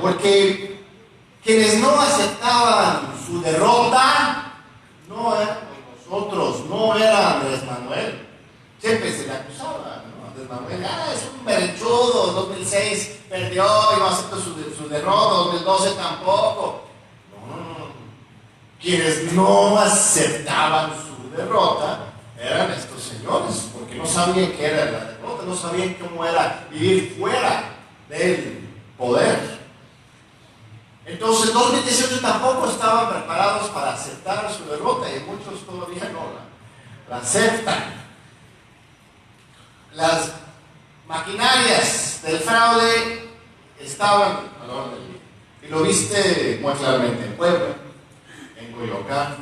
porque quienes no aceptaban su derrota no eran nosotros, no era Andrés Manuel. Siempre se le acusaba, ¿no? Andrés Manuel, es un berrinchudo, 2006 perdió y no acepta su derrota, 2012 tampoco. No. Quienes no aceptaban su derrota eran estos señores, porque no sabían qué era la derrota, no sabían cómo era vivir fuera del poder. Entonces, en 2018 tampoco estaban preparados para aceptar su derrota y muchos todavía no la aceptan. Las maquinarias del fraude estaban al orden del día. Y lo viste muy claramente en Puebla, en Coyoacán,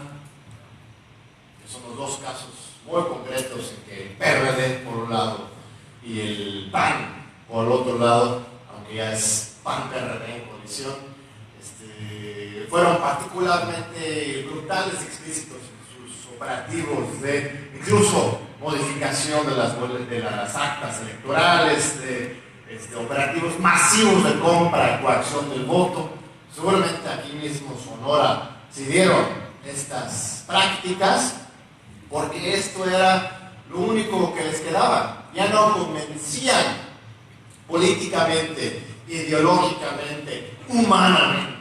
que son los dos casos muy concretos en que el PRD por un lado y el PAN por el otro lado, aunque ya es PAN-PRD en coalición, fueron particularmente brutales, explícitos en sus operativos de incluso modificación de las actas electorales, de operativos masivos de compra y coacción del voto. Seguramente aquí mismo en Sonora se dieron estas prácticas porque esto era lo único que les quedaba. Ya no convencían políticamente, ideológicamente, humanamente.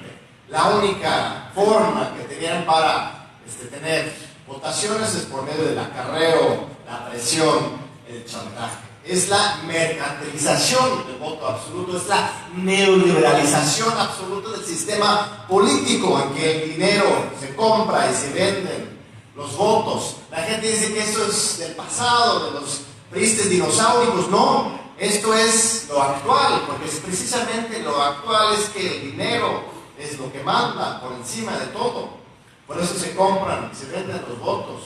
La única forma que tenían para tener votaciones es por medio del acarreo, la presión, el chantaje. Es la mercantilización del voto absoluto, es la neoliberalización absoluta del sistema político en que el dinero se compra y se venden los votos. La gente dice que eso es del pasado, de los priistas dinosaurios. No, esto es lo actual, porque es precisamente lo actual es que el dinero es lo que manda por encima de todo. Por eso se compran y se venden los votos.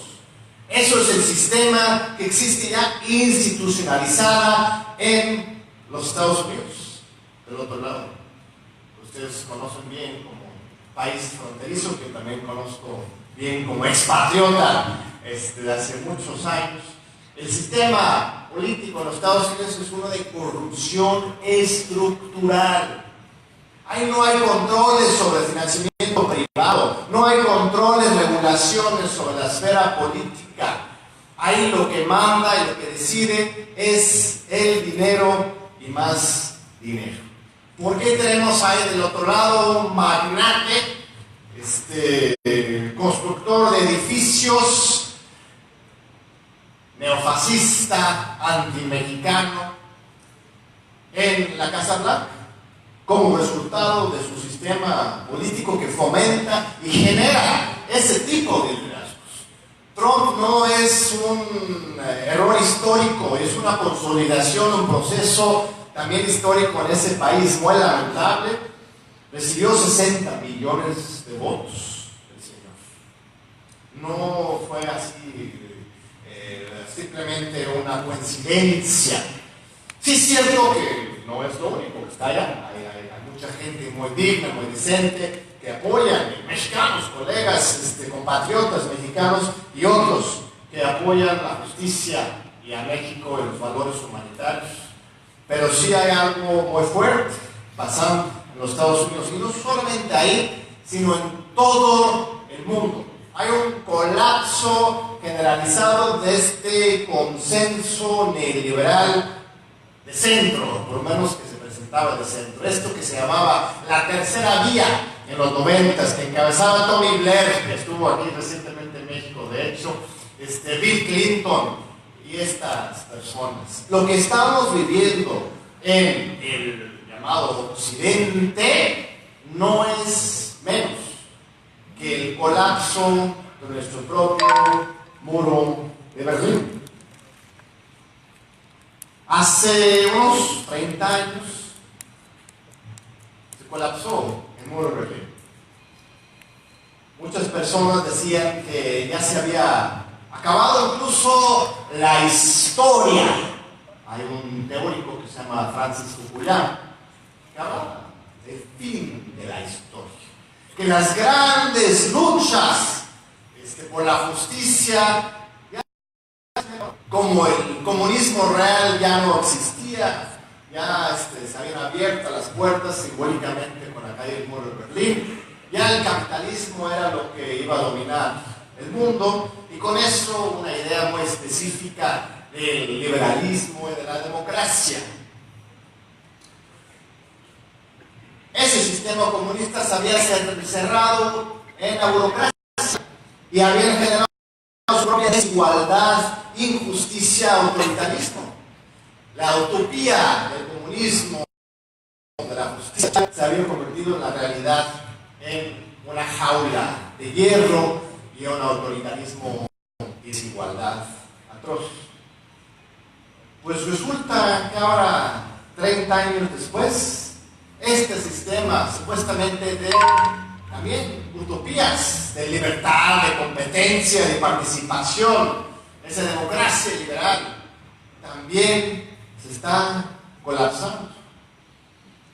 Eso es el sistema que existe ya institucionalizada en los Estados Unidos. Del otro lado, ustedes conocen bien como país fronterizo, que también conozco bien como expatriota de hace muchos años. El sistema político en los Estados Unidos es uno de corrupción estructural. Ahí no hay controles sobre el financiamiento privado, no hay controles, regulaciones sobre la esfera política. Ahí lo que manda y lo que decide es el dinero y más dinero. ¿Por qué tenemos ahí del otro lado un magnate, constructor de edificios, neofascista, antimexicano, en la Casa Blanca, como resultado de su sistema político que fomenta y genera ese tipo de liderazgos? Trump no es un error histórico, es una consolidación, un proceso también histórico en ese país muy lamentable. Recibió 60 millones de votos el señor. No fue así simplemente una coincidencia. Sí es cierto que no es lo único que está allá. Hay mucha gente muy digna, muy decente, que apoyan, mexicanos, colegas, compatriotas mexicanos y otros que apoyan la justicia y a México en los valores humanitarios. Pero sí hay algo muy fuerte pasando en los Estados Unidos, y no solamente ahí, sino en todo el mundo. Hay un colapso generalizado de este consenso neoliberal de centro, por lo menos que se presentaba de centro. Esto que se llamaba la tercera vía en los 90s, que encabezaba Tony Blair, que estuvo aquí recientemente en México, de hecho, Bill Clinton y estas personas. Lo que estamos viviendo en el llamado Occidente no es menos que el colapso de nuestro propio muro de Berlín. Hace unos 30 años se colapsó el muro de Berlín. Muchas personas decían que ya se había acabado incluso la historia. Hay un teórico que se llama Francis Fukuyama que habla del fin de la historia, que las grandes luchas por la justicia, como el comunismo real ya no existía, ya se habían abierto las puertas simbólicamente con la caída del muro de Berlín, ya el capitalismo era lo que iba a dominar el mundo, y con eso una idea muy específica del liberalismo y de la democracia. Ese sistema comunista se había cerrado en la burocracia y había generado su propia desigualdad, injusticia, autoritarismo. La utopía del comunismo, de la justicia, se había convertido en la realidad, en una jaula de hierro y un autoritarismo y desigualdad atroz. Pues resulta que ahora, 30 años después, este sistema supuestamente de también utopías de libertad, de competencia, de participación, esa democracia liberal, también se está colapsando.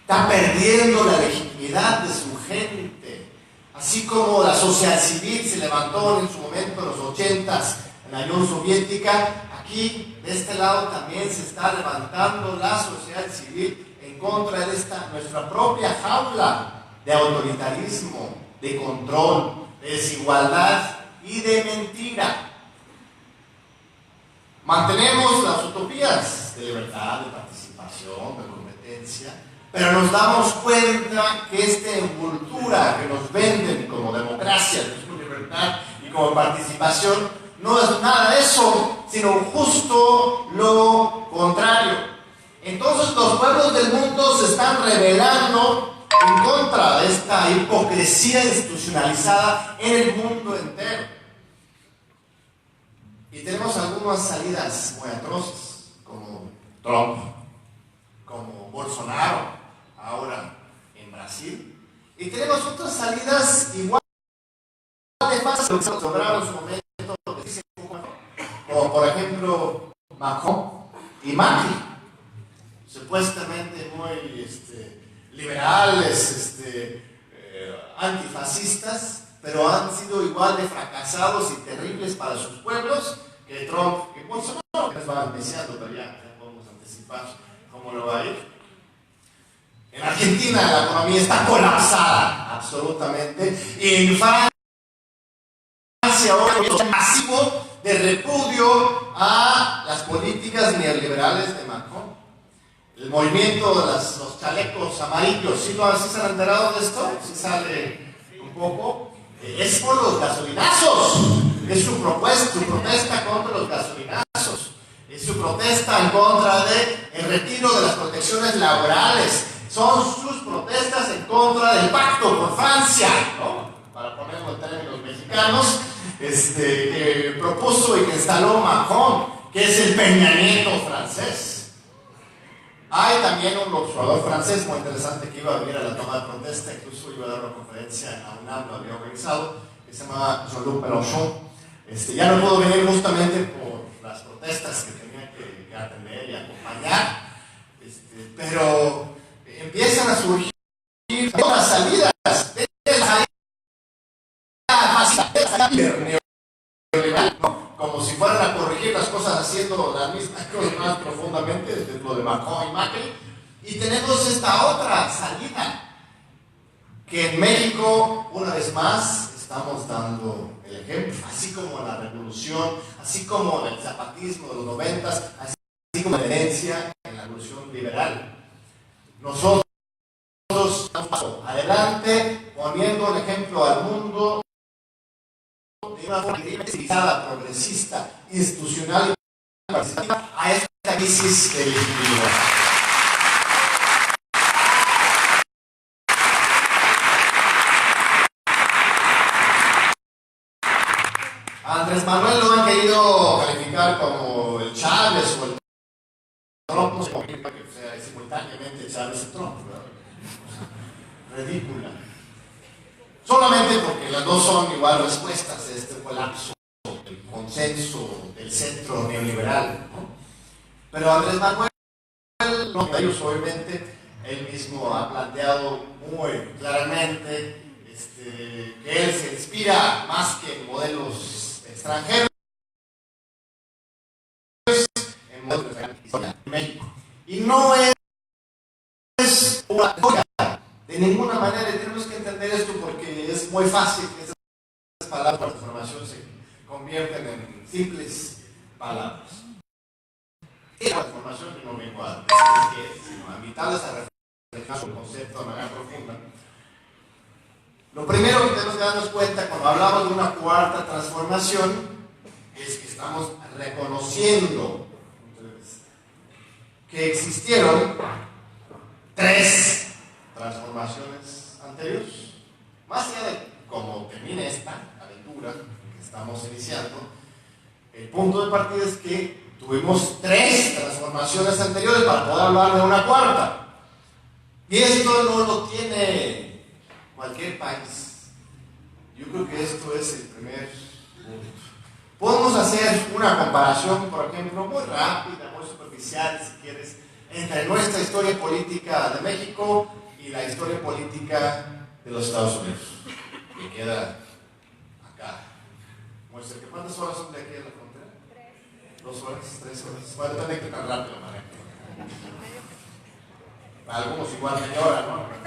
Está perdiendo la legitimidad de su gente. Así como la sociedad civil se levantó en su momento en los 80s en la Unión Soviética, aquí de este lado también se está levantando la sociedad civil en contra de esta nuestra propia jaula de autoritarismo, de control, de desigualdad y de mentira. Mantenemos las utopías de libertad, de participación, de competencia, pero nos damos cuenta que esta envoltura que nos venden como democracia, como libertad y como participación no es nada de eso, sino justo lo contrario. Entonces los pueblos del mundo se están rebelando en contra de esta hipocresía institucionalizada en el mundo entero. Y tenemos algunas salidas muy atroces, como Trump, como Bolsonaro, ahora en Brasil. Y tenemos otras salidas igual de fáciles que se lograron en su momento, como por ejemplo Macron y Macri, supuestamente muy liberales, antifascistas, pero han sido igual de fracasados y terribles para sus pueblos que Trump y Bolsonaro, que nos van iniciando, pero ya podemos anticipar cómo lo va a ir. En Argentina la economía está colapsada absolutamente, y en Francia ahora hay un masivo de repudio a las políticas neoliberales de Macron. El movimiento de los chalecos amarillos, ¿sí se han enterado de esto? ¿Sí sale un poco? Es por los gasolinazos. Es su protesta contra los gasolinazos. Es su protesta en contra del retiro de las protecciones laborales. Son sus protestas en contra del pacto por Francia, ¿no? Para ponerlo en términos mexicanos, que propuso y que instaló Macron, que es el Peña Nieto francés. Hay también un observador francés muy interesante que iba a venir a la toma de protesta, incluso iba a dar una conferencia en la UNAM, lo había organizado, que se llama Jean-Luc Mélenchon. Ya no pudo venir justamente por las protestas que tenía que atender y acompañar, pero empiezan a surgir otras salidas de la salida neoliberal, ¿no? Como si fueran a corregir las cosas haciendo las mismas cosas más profundamente, desde lo de Macron y Macri. Y tenemos esta otra salida, que en México, una vez más, estamos dando el ejemplo, así como la revolución, así como el zapatismo de los 90s, así como la herencia en la revolución liberal. Nosotros damos un paso adelante, poniendo el ejemplo al mundo de una forma civilizada, progresista, institucional y participativa a esta crisis de legitimidad. Andrés Manuel lo han querido calificar como el Chávez o el Trump, no sé cómo que sea simultáneamente Chávez y Trump, ¿verdad? Ridícula. Solamente porque las dos son igual respuestas de este colapso del consenso del centro neoliberal, ¿no? Pero Andrés Manuel, no de ellos obviamente, él mismo ha planteado muy claramente que él se inspira más que en modelos extranjeros, en modelos de México. Y no es De ninguna manera tenemos que entender esto porque es muy fácil que esas palabras de transformación se convierten en simples palabras. La transformación no vengo a decir qué es, sino a invitarles a reflexionar un concepto de manera profunda. Lo primero que tenemos que darnos cuenta cuando hablamos de una cuarta transformación es que estamos reconociendo que existieron 3 transformaciones anteriores. Más allá de cómo termine esta aventura que estamos iniciando, el punto de partida es que tuvimos 3 transformaciones anteriores para poder hablar de una cuarta. Y esto no lo tiene cualquier país. Yo creo que esto es el primer punto. Podemos hacer una comparación, por ejemplo, muy rápida, muy superficial, si quieres, entre nuestra historia política de México y la historia política de los Estados Unidos, que queda acá. Muestra que ¿cuántas horas son de aquí a la frontera? 2 horas, 3 horas. Bueno, depende de qué tan rápido manejo. Para algunos igual media hora, ¿no?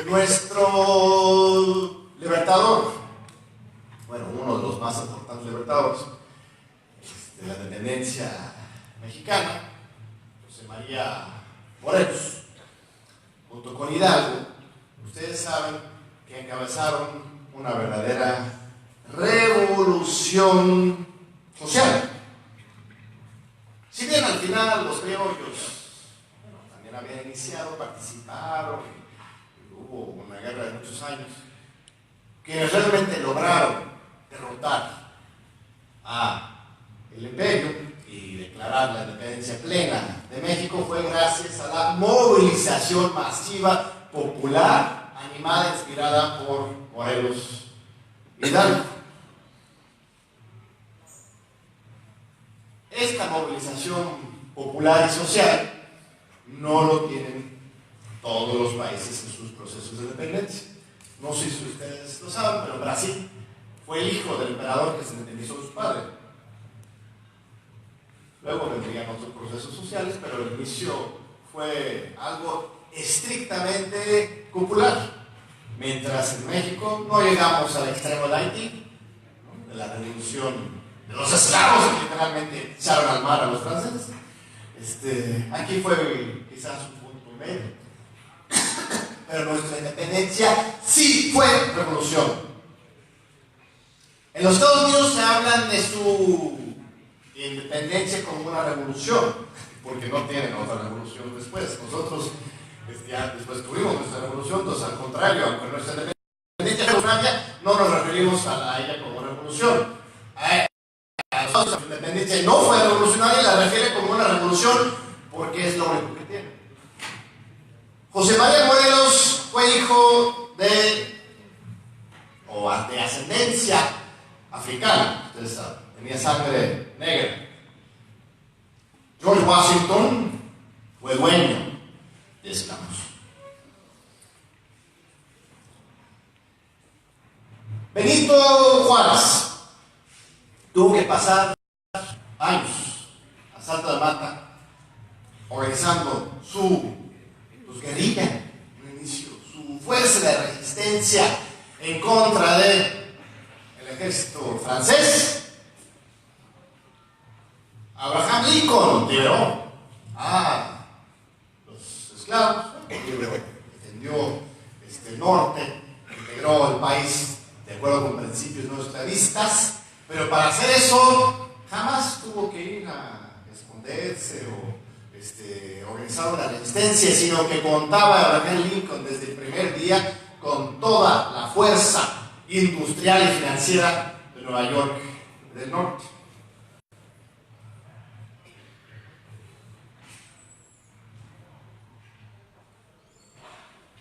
Nuestro libertador, bueno, uno de los más importantes libertadores de la independencia mexicana, José María Morelos, junto con Hidalgo, ustedes saben que encabezaron una verdadera revolución social. Si bien al final los criollos también habían iniciado, participaron, hubo una guerra de muchos años, que realmente lograron derrotar al imperio y declarar la independencia plena de México, fue gracias a la movilización masiva, popular, animada, inspirada por Morelos Hidalgo. Esta movilización popular y social no lo tienen todos los países en sus procesos de independencia. No sé si ustedes lo saben, pero Brasil fue el hijo del emperador que se independizó de su padre. Luego vendrían otros procesos sociales, pero el inicio fue algo estrictamente popular. Mientras en México no llegamos al extremo de Haití, ¿no?, de la revolución de los esclavos que literalmente echaron al mar a los franceses. Aquí fue quizás un punto medio. Pero nuestra independencia sí fue revolución. En los Estados Unidos se hablan de su independencia como una revolución, porque no tienen otra revolución después. Nosotros ya después tuvimos nuestra revolución, entonces al contrario, aunque nuestra independencia revolucionaria, no nos referimos a ella como revolución. Nuestra independencia no fue revolucionaria y la refiere como una revolución porque es lo único que tiene. José María Morelos fue hijo de ascendencia africana, ustedes saben, tenía sangre negra. George Washington fue dueño de esclavos. Benito Juárez tuvo que pasar años a Santa Mata organizando su guerrilla, su fuerza de resistencia en contra del ejército francés. Abraham Lincoln liberó a los esclavos, extendió el norte, integró el país de acuerdo con principios no esclavistas, pero para hacer eso jamás tuvo que ir a esconderse o organizar una resistencia, sino que contaba Abraham Lincoln desde el primer día con toda la fuerza industrial y financiera de Nueva York del Norte.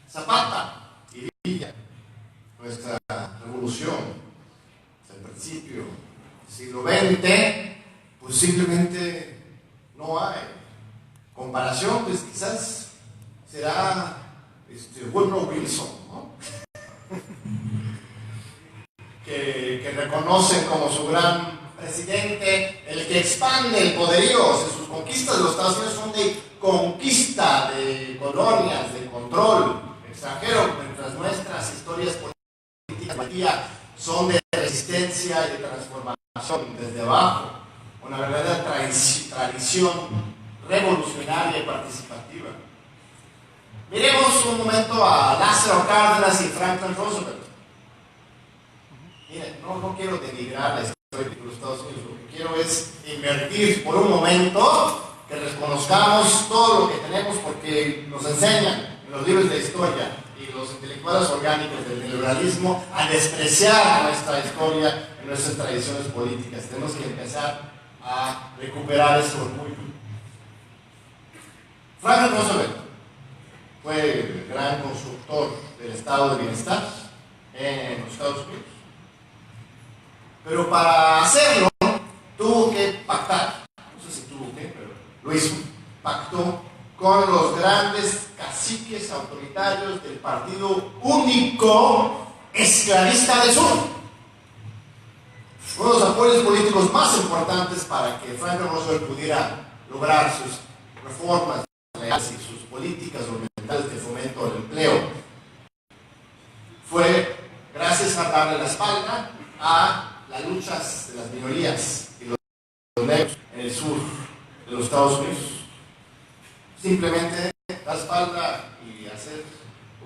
Zapata y Villa, nuestra revolución, desde el principio del siglo XX, pues simplemente no hay comparación, pues quizás será Woodrow Wilson, ¿no? que reconocen como su gran presidente el que expande el poderío. O sea, sus conquistas de los Estados Unidos son de conquista de colonias, de control extranjero, mientras nuestras historias políticas son de resistencia y de transformación desde abajo, una verdadera tradición revolucionaria y participativa. Miremos un momento a Lázaro Cárdenas y Franklin Roosevelt. Miren, no quiero denigrar la historia de los Estados Unidos, lo que quiero es invertir por un momento que reconozcamos todo lo que tenemos, porque nos enseñan en los libros de historia y los intelectuales orgánicos del neoliberalismo a despreciar nuestra historia y nuestras tradiciones políticas. Tenemos que empezar a recuperar ese orgullo. Franklin Roosevelt fue el gran constructor del estado de bienestar en los Estados Unidos. Pero para hacerlo, tuvo que pactar. No sé si tuvo que, pero lo hizo. Pactó con los grandes caciques autoritarios del Partido Único Esclavista del Sur. Uno de los apoyos políticos más importantes para que Franklin Roosevelt pudiera lograr sus reformas legales y sus políticas orientales de fomento al empleo fue gracias a darle la espalda a las luchas de las minorías y los negros en el sur de los Estados Unidos. Simplemente dar la espalda y hacer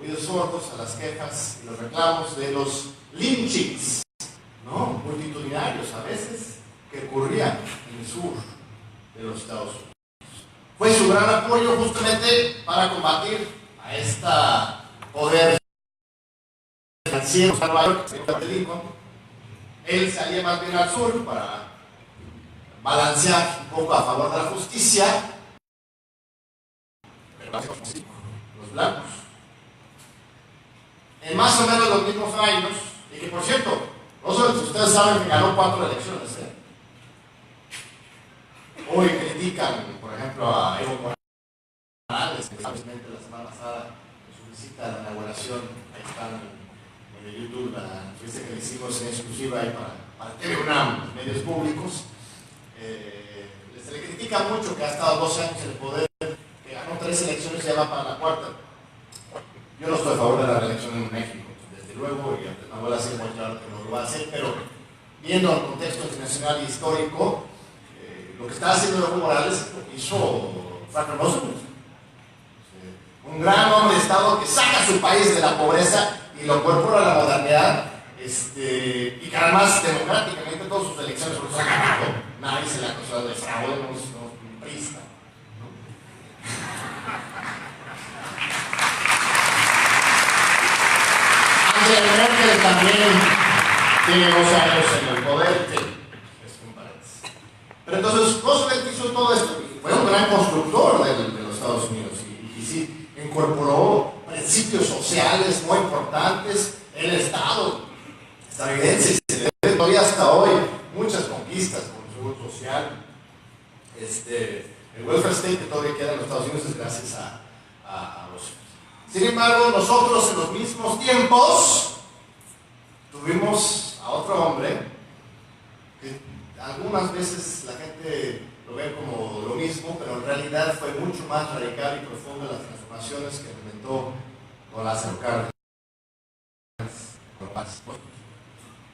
oídos sordos a las quejas y los reclamos de los lynchings, ¿no?, multitudinarios a veces, que ocurrían en el sur de los Estados Unidos. Fue su gran apoyo justamente para combatir a esta poder financiero de Nueva York, de Lincoln. Él salía más bien al sur para balancear un poco a favor de la justicia, pero los blancos. En más o menos los mismos años, y que por cierto, ustedes saben que ganó 4 elecciones. Hoy critican, por ejemplo, a Evo Morales, que especialmente la semana pasada, en su visita a la inauguración, ahí están en el YouTube, la entrevista que le hicimos en exclusiva ahí para TV UNAM, los medios públicos. Se le critica mucho que ha estado 12 años en el poder, que ganó 3 elecciones y ya va para la 4ª. Yo no estoy a favor de la reelección en México, desde luego, y aunque no voy a decir muy claro que no lo va a hacer, pero viendo el contexto internacional y histórico, lo que está haciendo Evo Morales es lo que hizo Franklin Roosevelt. Un gran hombre de Estado que saca a su país de la pobreza y lo incorpora a la modernidad, y que además democráticamente todas sus elecciones los ha ganado. Nadie se le ha acusado de fraude, no es prista. Angela Merkel también tiene 2 años en el poder. Pero entonces Roosevelt hizo todo esto, fue un gran constructor de los Estados Unidos y sí incorporó principios sociales muy importantes. El Estado estadounidense se le debe todavía hasta hoy muchas conquistas con el seguro social. El welfare state que todavía queda en los Estados Unidos es gracias a Roosevelt. Sin embargo, nosotros en los mismos tiempos tuvimos a otro hombre que algunas veces la gente lo ve como lo mismo, pero en realidad fue mucho más radical y profundo las transformaciones que implementó con Lázaro Cárdenas.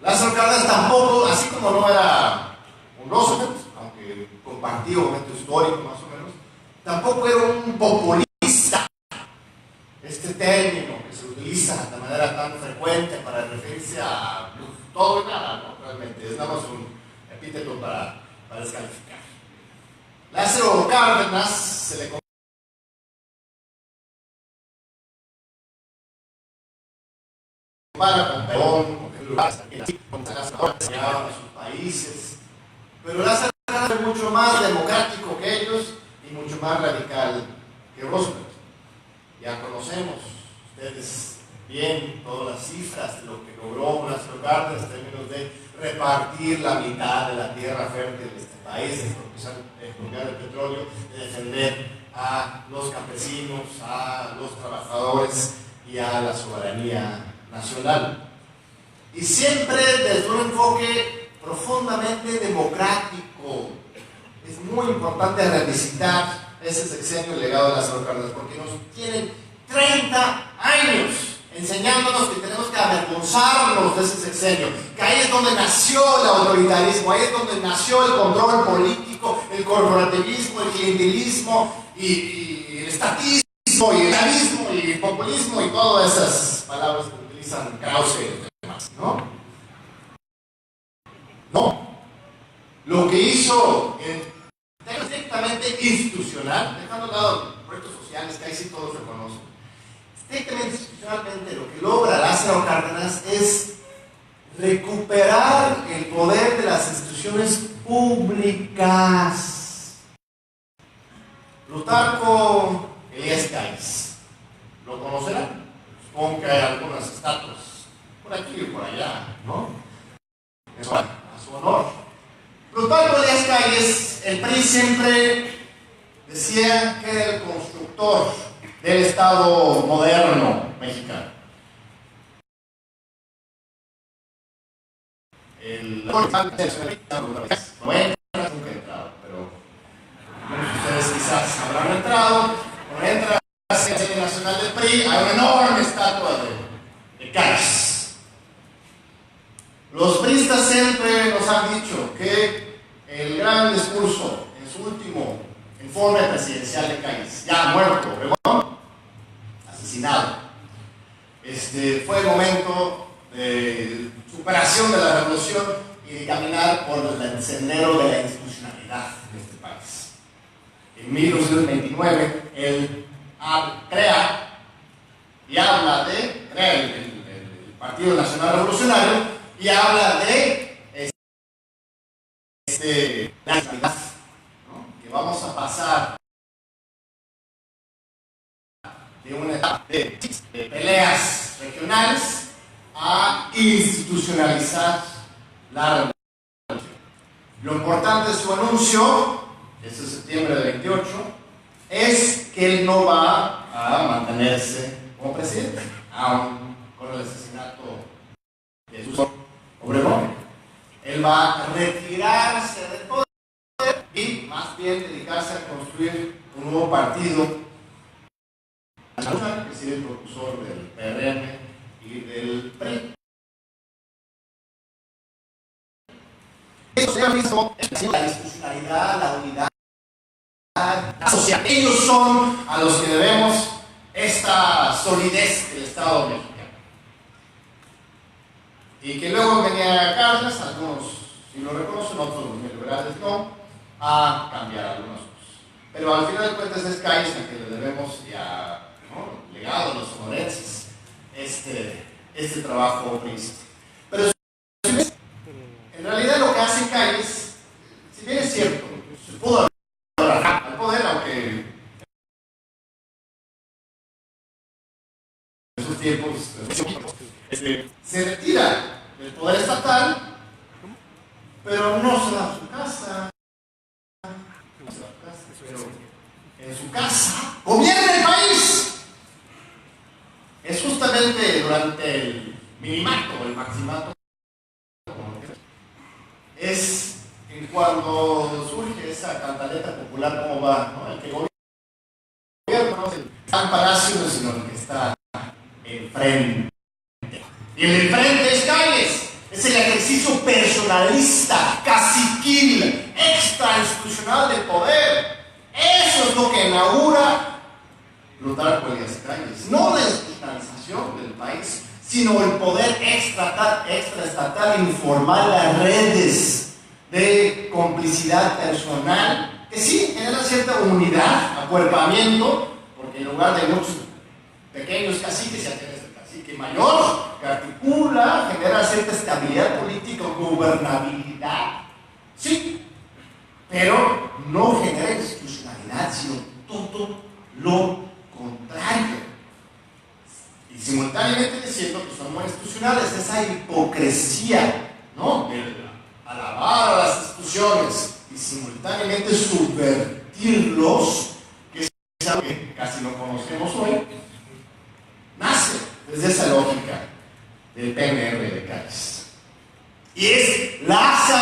Lázaro Cárdenas tampoco, así como no era un Roosevelt, aunque compartía un momento histórico más o menos, tampoco era un populista. Este término que se utiliza de manera tan frecuente para referirse a todo y nada, ¿no? Realmente es nada más un epíteto para descalificar. Lázaro Cárdenas se le compara con Perón, con sus países, pero Lázaro Cárdenas es mucho más democrático que ellos y mucho más radical que Roosevelt. Ya conocemos ustedes bien todas las cifras de lo que logró Lázaro Cárdenas en términos de repartir la mitad de la tierra fértil de este país, de expropiar el petróleo, de defender a los campesinos, a los trabajadores y a la soberanía nacional. Y siempre desde un enfoque profundamente democrático. Es muy importante revisitar ese sexenio legado de Lázaro Cárdenas, porque nos tienen 30 años enseñándonos que tenemos que avergonzarnos de ese sexenio, que ahí es donde nació el autoritarismo, ahí es donde nació el control político, el corporativismo, el clientelismo y el estatismo y el realismo y el populismo y todas esas palabras que utilizan Krause y los demás, ¿no? No. Lo que hizo en estrictamente institucional, dejando de lado proyectos sociales que ahí sí todos reconocen, estrictamente institucionalmente lo que logra Lázaro Cárdenas es recuperar el poder de las instituciones públicas. Plutarco Elías Calles, ¿lo conocerán? Supongo que hay algunas estatuas por aquí y por allá, ¿no? Eso a su honor. Plutarco Elías Calles, el PRI siempre decía que era el constructor del Estado moderno mexicano. Nunca he entrado, pero ustedes quizás habrán entrado. Cuando entra a la sede nacional del PRI, hay una enorme estatua de Calles. Los priistas siempre nos han dicho que el gran discurso en su último informe presidencial de Calles, ya muerto, Obregón, asesinado, fue el momento de superación de la revolución y de caminar por el sendero de la institucionalidad en este país. En 1929, él crea el Partido Nacional Revolucionario y habla de la institucionalidad, ¿no? Que vamos a pasar de una etapa de peleas regionales a institucionalizar la revolución. Lo importante de su anuncio, este septiembre del 28, es que él no va a mantenerse como presidente, aun con el asesinato de su Obregón. Él va a retirarse del poder y más bien dedicarse a construir un nuevo partido, que es el propulsor del PRM y del PRI. Ellos mismo, la institucionalidad, la unidad, la sociedad. Ellos son a los que debemos esta solidez del Estado mexicano. Y que luego venía Cárdenas, algunos sí lo reconocen, otros los neoliberales no, a cambiar algunas cosas. Pero al final de cuentas es Calles a que le debemos ya, ¿no?, legado a los sonorenses este trabajo priista. Pero en realidad lo que hace Calles, si bien es cierto, se pudo agarrar al poder, aunque en esos tiempos se retira del poder estatal, pero no se va a su casa. Pero en su casa gobierna el país. Es justamente durante el minimato o el maximato, es en cuando surge esa cantaleta popular, ¿cómo va?, ¿no? El que gobierna no es el gran palacio, sino el que está enfrente. Y el enfrente es Calles. Es el ejercicio personalista, caciquil, extrainstitucional del poder. Eso es lo que inaugura Plutarco Elías Calles. No la institucionalización del país, sino el poder extraestatal informal, las redes de complicidad personal, que sí generan cierta unidad, acuerpamiento, porque en lugar de muchos pequeños caciques, ya tienes el cacique mayor, que articula, genera cierta estabilidad política, gobernabilidad, sí, pero no genera institucionalidad, sino todo lo contrario. Y simultáneamente diciendo que son muy institucionales, esa hipocresía, ¿no?, de alabar a las instituciones y simultáneamente subvertirlos, que es algo que casi no conocemos hoy, nace desde esa lógica del PNR de Calles. Y es Lázaro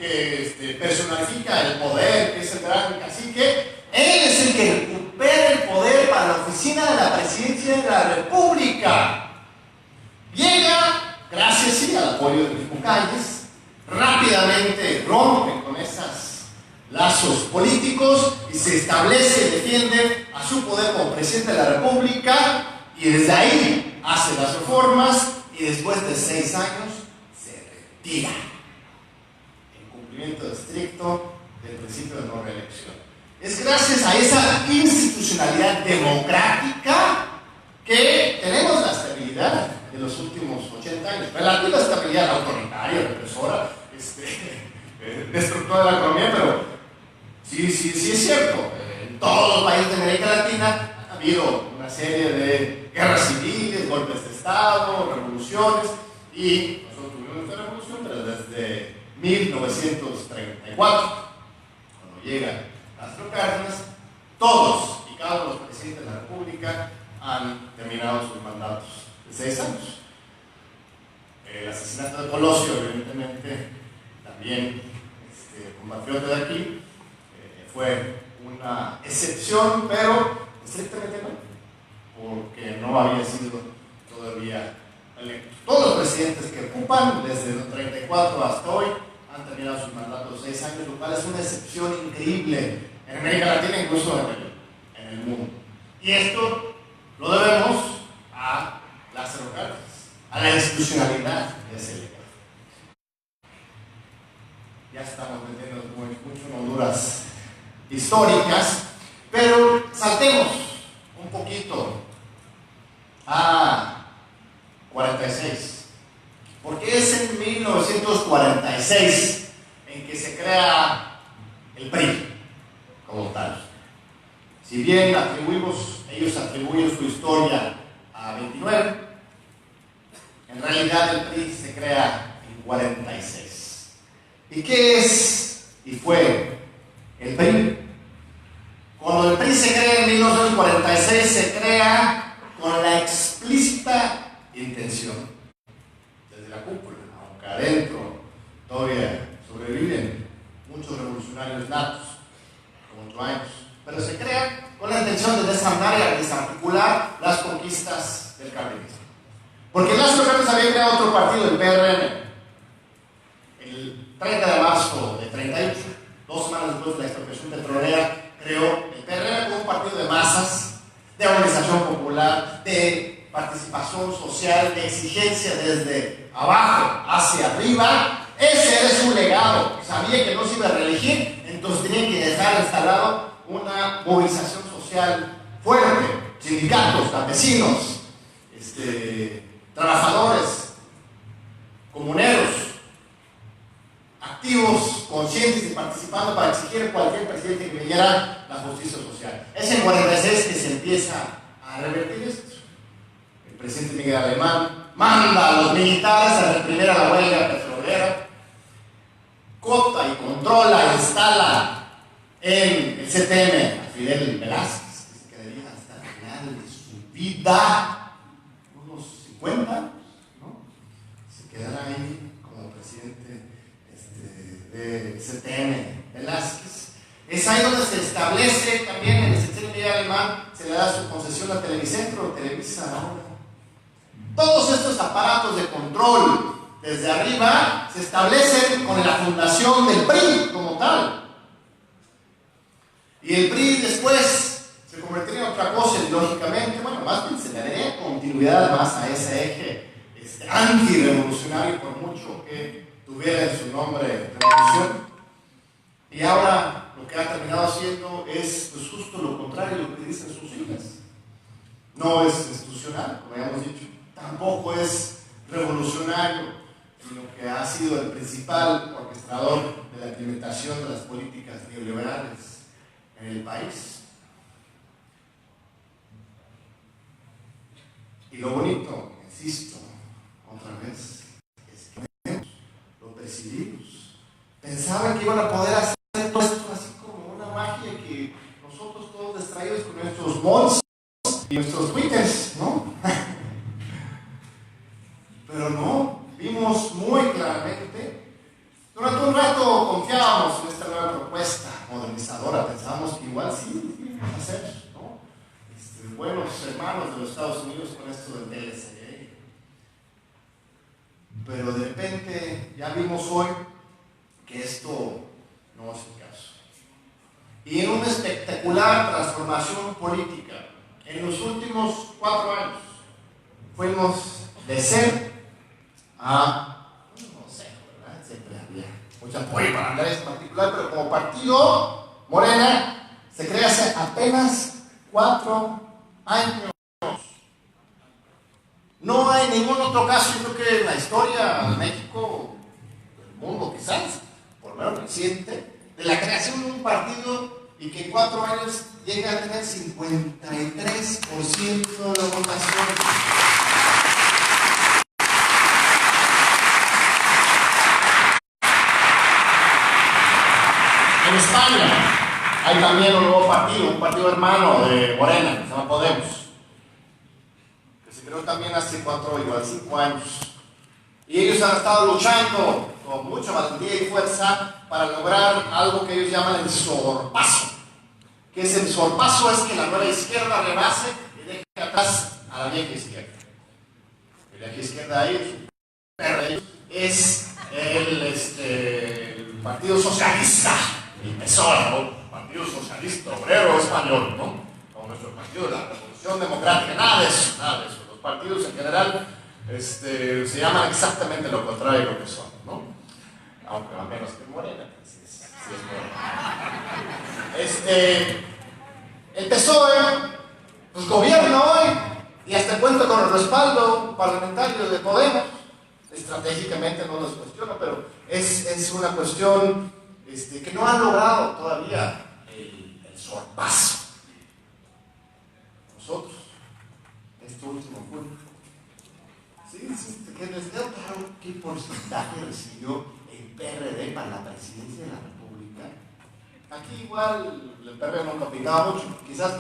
que personifica el poder, que es el gran cacique, él es el que recupera el poder para la oficina de la presidencia de la República. Llega, gracias sí al apoyo del mismo Calles, rápidamente rompe con esos lazos políticos y se establece y defiende a su poder como presidente de la República, y desde ahí hace las reformas y después de 6 años se retira en cumplimiento estricto del principio de no reelección. Es gracias a esa institucionalidad democrática que tenemos la estabilidad de los últimos 80 años, relativa estabilidad autoritaria, represora, destructora de la economía, pero sí es cierto. En todos los países de América Latina ha habido una serie de guerras civiles, golpes de Estado, revoluciones, y nosotros tuvimos nuestra revolución, pero desde 1934, cuando llega Lázaro Cárdenas, todos y cada uno de los presidentes de la República han terminado sus mandatos de 6 años. El asesinato de Colosio, evidentemente, también compatriota de aquí, fue una excepción, pero estrictamente no, porque no había sido todavía electo. Todos los presidentes que ocupan, desde el 34 hasta hoy, han terminado sus mandatos de 6 años, lo cual es una excepción increíble en América Latina, incluso en el mundo. Y esto lo debemos a Lázaro Cárdenas, a la institucionalidad de ese legado. Ya estamos metiendo mucho en honduras históricas, pero saltemos un poquito a 46, porque es en 1946 en que se crea el PRI como tal. Si bien ellos atribuyen su historia a 29, en realidad el PRI se crea en 46. ¿Y qué es y fue el PRI? Cuando el PRI se crea en 1946, se crea con la explícita intención, desde la cúpula, aunque adentro todavía sobreviven muchos revolucionarios natos, como Truaños, pero se crea con la intención de desarmar y desarticular las conquistas del cardenismo. Porque Lázaro Cárdenas había creado otro partido, el PRM, el 30 de marzo de 38, 2 semanas después de la expropiación petrolera, creó el PRM como un partido de masas, de organización popular, de participación social, de exigencia desde abajo hacia arriba. Ese era su legado. Sabía que no se iba a reelegir, entonces tenían que dejar instalado una movilización social fuerte, sindicatos, campesinos, trabajadores, comuneros, activos, conscientes y participando para exigir a cualquier presidente que diera la justicia social. Es en 46 que se empieza a revertir esto. El presidente Miguel Alemán manda a los militares a reprimir a la huelga petrolera, cota y controla, instala en el CTM a Fidel Velázquez, que se quedaría hasta el final de su vida, unos 50 años, ¿no? Se quedará ahí como presidente de CTM Velázquez. Es ahí donde se establece también en el CTM Miguel Alemán, se le da su concesión a Televicentro, Televisa ahora. Todos estos aparatos de control desde arriba se establecen con la fundación del PRI como tal. Y el PRI después se convertiría en otra cosa, y lógicamente, bueno, más bien se le daría continuidad más a ese eje antirrevolucionario, por mucho que tuviera en su nombre revolución. Y ahora lo que ha terminado haciendo es pues, justo lo contrario de lo que dicen sus siglas. No es institucional, como ya hemos dicho, tampoco es revolucionario, sino que ha sido el principal orquestador de la implementación de las políticas neoliberales en el país. Y lo bonito, insisto, otra vez, es que lo percibimos. Pensaban que iban a poder hacer todo esto así como una magia, que nosotros todos distraídos con nuestros malls y nuestros twitters, ¿no? Pero no, vimos muy claramente, durante un rato que esto no es el caso. Y en una espectacular transformación política, en los últimos 4 años, fuimos de ser a, no sé, ¿verdad? Siempre había mucho apoyo para Andrés en particular, pero como partido, Morena se crea hace apenas 4 años. No hay ningún otro caso, yo creo que en la historia de México, del mundo quizás, por lo menos reciente, de la creación de un partido y que en 4 años llega a tener 53% de la votación. En España hay también un nuevo partido, un partido hermano de Morena, que se llama Podemos, que se creó también hace 5 años. Y ellos han estado luchando con mucha valentía y fuerza para lograr algo que ellos llaman el sorpaso. Que es el sorpaso, es que la nueva izquierda rebase y deje atrás a la vieja izquierda. La vieja izquierda ahí es el Partido Socialista, el PSOE, ¿no? Partido Socialista Obrero Español, ¿no? Como nuestro partido de la Revolución Democrática, nada de eso, nada de eso. Los partidos en general se llaman exactamente lo contrario de lo que son, ¿no? Aunque a menos que Morena, pues sí es Morena. El PSOE pues gobierna hoy y hasta cuenta con el respaldo parlamentario de Podemos. Estratégicamente no los cuestiono, pero es una cuestión que no han logrado todavía el sorpaso. Nosotros, este último julio, que les quedó claro qué porcentaje recibió el PRD para la presidencia de la República. Aquí igual el PRD no opinaba mucho, quizás,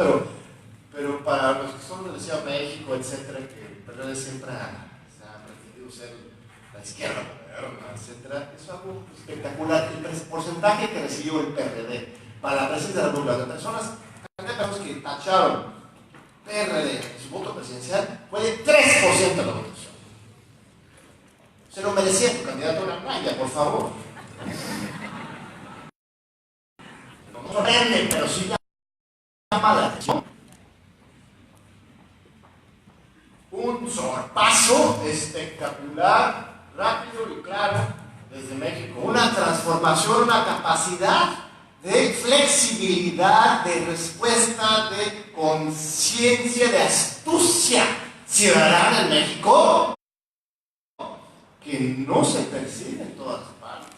pero para los que son de la Ciudad de México, etcétera, que el PRD siempre ha preferido ser la izquierda moderna, etcétera, es algo espectacular. El porcentaje que recibió el PRD para la presidencia de la República, de personas que tacharon PRD en su voto presidencial, fue de 3% de la votación. Se lo merecía tu candidato a la playa, por favor. No sorprende, pero sí llama la atención. Un sorpaso espectacular, rápido y claro desde México. Una transformación, una capacidad de flexibilidad, de respuesta, de conciencia, de astucia ciudadana en México que no se percibe en todas partes.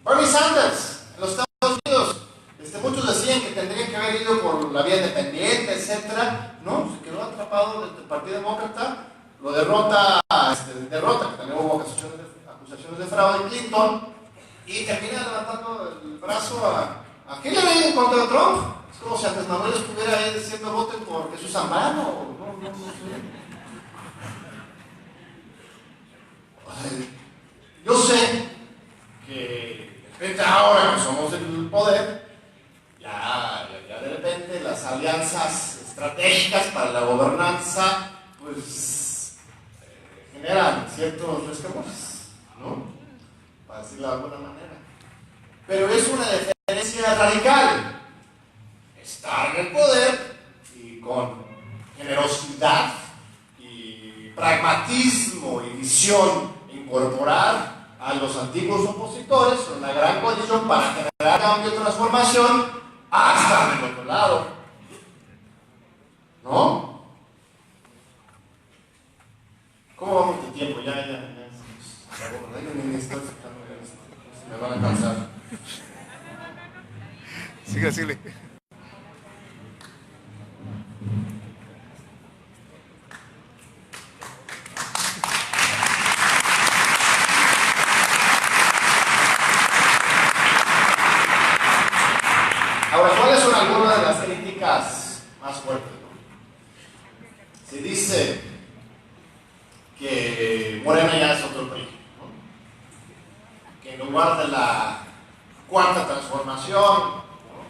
Bernie Sanders, en los Estados Unidos, muchos decían que tendría que haber ido por la vía independiente, etcétera. No, se quedó atrapado del Partido Demócrata, lo derrota, que también hubo acusaciones de fraude en Clinton, y termina levantando el brazo a Hillary en contra de Trump. Es como si Andrés Manuel estuviera ahí diciendo voten por Jesús Zambrano, no sé. Yo sé que de repente ahora que somos el poder, ya de repente las alianzas estratégicas para la gobernanza pues generan ciertos resquemores, ¿no? Para decirlo de alguna manera. Pero es una diferencia radical estar en el poder y con generosidad y pragmatismo y visión incorporar a los antiguos opositores en una gran coalición para generar cambio y transformación hasta del otro lado, ¿no? ¿Cómo vamos de tiempo? Ya me van a cansar. Sigue. Ahora, ¿cuáles son algunas de las críticas más fuertes? Se dice que Morena ya es otro PRI, ¿no? Que en lugar de la cuarta transformación, ¿no?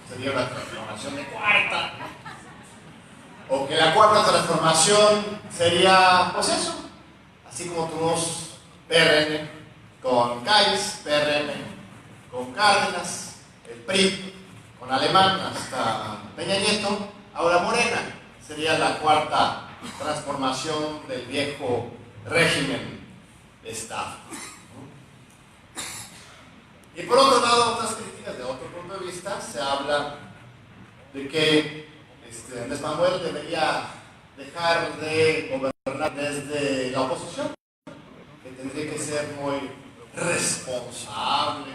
Sería una transformación de cuarta, ¿no? O que la cuarta transformación sería, pues eso, así como tuvimos PRN con Cáiz, PRM, con Cárdenas, el PRI, con Alemán hasta Peña Nieto, ahora Morena. Sería la cuarta transformación del viejo régimen de Estado. Y por otro lado, otras críticas de otro punto de vista, se habla de que Andrés Manuel debería dejar de gobernar desde la oposición, que tendría que ser muy responsable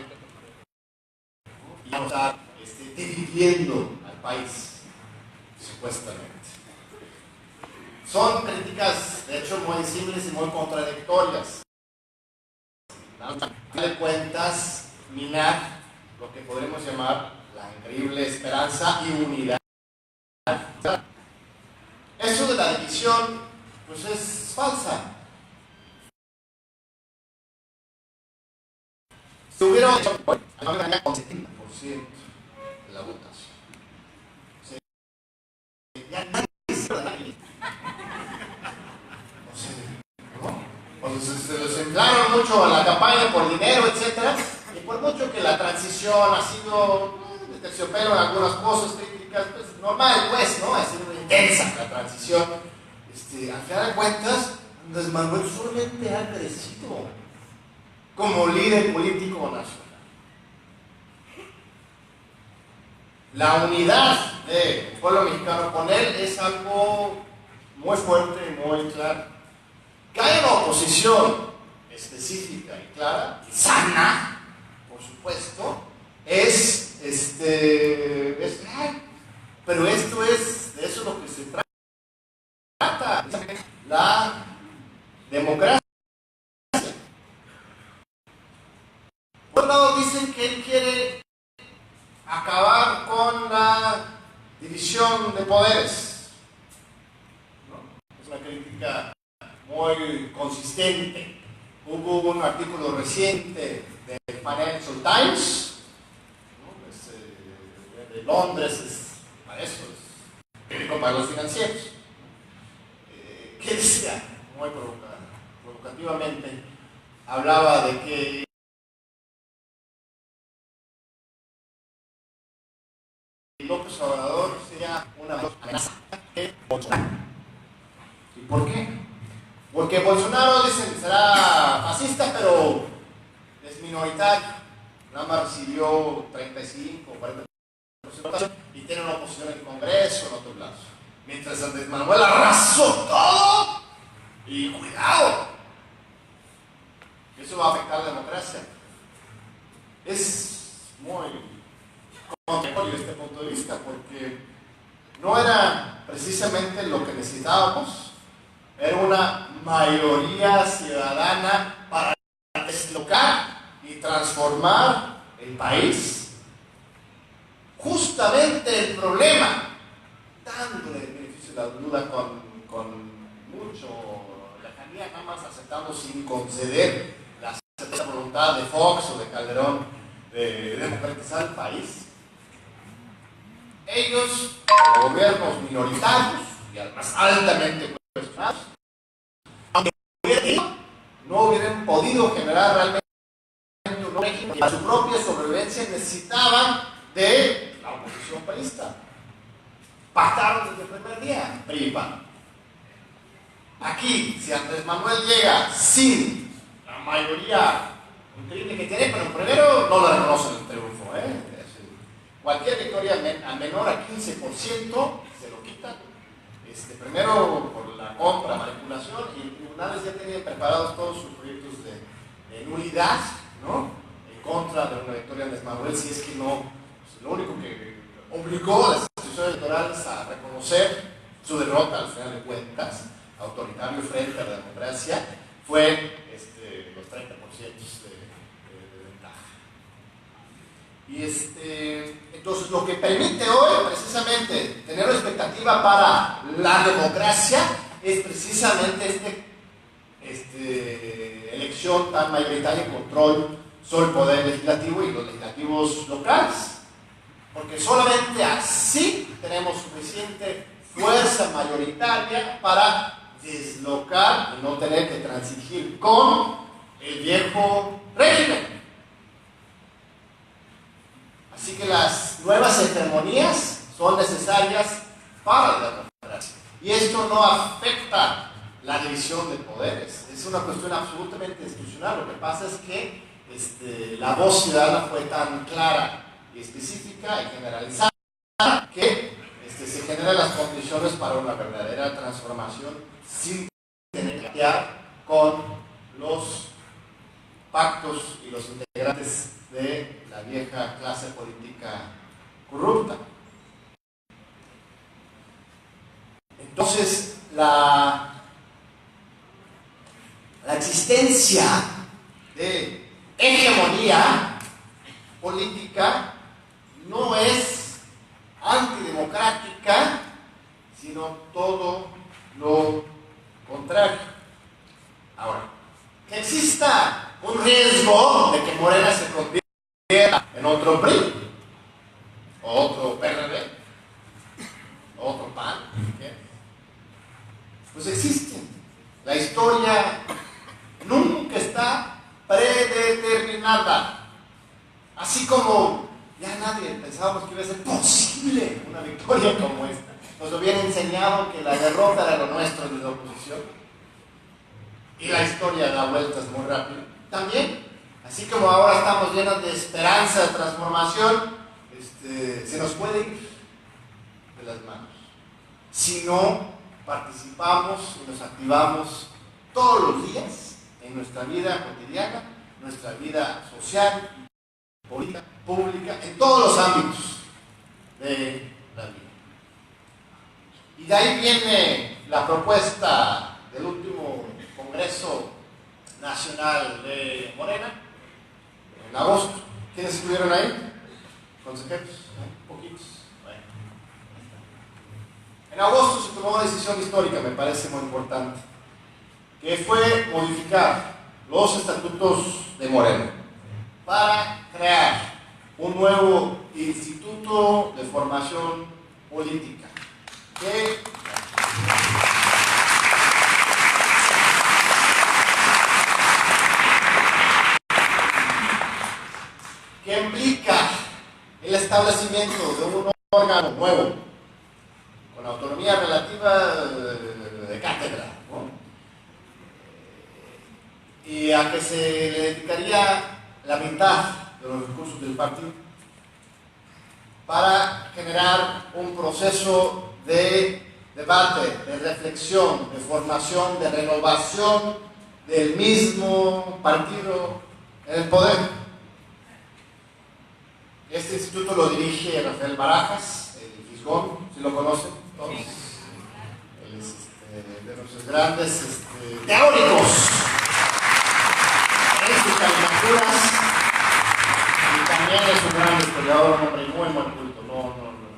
y no estar dividiendo al país, supuestamente. Son críticas, de hecho, muy simples y muy contradictorias. De cuentas, minar lo que podríamos llamar la increíble esperanza y unidad. Eso de la división, pues es falsa. Si hubiera hecho con 70% de la votación, ya nadie se va a ir. Pues se los inflaron mucho a la campaña por dinero, etc. Y por mucho que la transición ha sido de terciopelo en algunas cosas críticas, pues normal, pues, ¿no? Ha sido intensa la transición. Al final de cuentas, Andrés Manuel solamente ha crecido como líder político nacional. La unidad del pueblo mexicano con él es algo muy fuerte y muy claro. Que haya una oposición específica y clara, y sana, por supuesto, es real. Pero esto es, de eso es lo que se trata, la democracia. Por un lado dicen que él quiere acabar con la división de poderes, ¿no? Es una crítica muy consistente. Hubo un artículo reciente de Financial Times, ¿no? De Londres, para eso es crítico para los financieros, que decía, muy provocativamente, hablaba de que López Obrador sería una amenaza de Bolsonaro. ¿Y por qué? Porque Bolsonaro, dicen, será fascista, pero es minoritario. Nada más recibió 35 o 40% y tiene una oposición en el Congreso, en otros lados. Mientras Andrés Manuel arrasó todo. Y cuidado, eso va a afectar a la democracia. Es muy contradictorio este punto de vista, porque no era precisamente lo que necesitábamos. Era una mayoría ciudadana para deslocar y transformar el país. Justamente el problema, dándole el beneficio de la duda con mucho lejanía, nada más aceptando sin conceder la voluntad de Fox o de Calderón de democratizar el país. Ellos, gobiernos minoritarios y además altamente cuestionados, aunque no hubieran podido generar realmente un régimen, para su propia sobrevivencia necesitaban de la oposición panista. Pactaron desde el primer día, PRI y PAN. Aquí, si Andrés Manuel llega sin la mayoría increíble que tiene, pero primero no le reconocen el triunfo, cualquier victoria menor a 15% se lo quitan. Primero por la compra, manipulación, y los tribunales ya tenían preparados todos sus proyectos de nulidad, ¿no? En contra de una victoria de Andrés Manuel, si es que no, pues, lo único que obligó a las instituciones electorales a reconocer su derrota al final de cuentas, autoritario frente a la democracia, fue los 30% de ventaja. Y entonces lo que permite hoy precisamente tener una expectativa para la democracia es precisamente elección tan mayoritaria y control sobre el poder legislativo y los legislativos locales, porque solamente así tenemos suficiente fuerza mayoritaria para deslocar y no tener que transigir con el viejo régimen. Así que las nuevas hegemonías son necesarias para la democracia. Y esto no afecta la división de poderes, es una cuestión absolutamente institucional. Lo que pasa es que la voz ciudadana fue tan clara y específica y generalizada que se generan las condiciones para una verdadera transformación sin tener que lidiar con los pactos y los integrantes de la vieja clase política corrupta. Entonces, la existencia de hegemonía política no es antidemocrática, sino todo lo contrario. Ahora, que exista un riesgo de que Morena se convierta en otro PRI, o otro PRD, o otro PAN, ¿qué? Pues existe. La historia nunca está predeterminada. Así como ya nadie pensábamos que iba a ser posible una victoria como esta. Nos habían enseñado que la derrota era lo nuestro desde la oposición. Y la historia da vueltas muy rápido. También, así como ahora estamos llenos de esperanza, de transformación, se nos puede ir de las manos si no participamos y nos activamos todos los días en nuestra vida cotidiana, nuestra vida social, política, pública, en todos los ámbitos de la vida. Y de ahí viene la propuesta del último Congreso Nacional de Morena, en agosto. ¿Quiénes estuvieron ahí? Consejeros, poquitos. Bueno. En agosto se tomó una decisión histórica, me parece muy importante, que fue modificar los estatutos de Morena para crear un nuevo instituto de formación política que implica el establecimiento de un órgano nuevo con autonomía relativa de cátedra, ¿no? Y a que se le dedicaría la mitad de los recursos del partido para generar un proceso de debate, de reflexión, de formación, de renovación del mismo partido en el poder. Este instituto lo dirige Rafael Barajas, el Fisgón, si lo conocen todos. Él es de nuestros grandes teóricos en sus caricaturas, y también es un gran historiador, un hombre muy culto.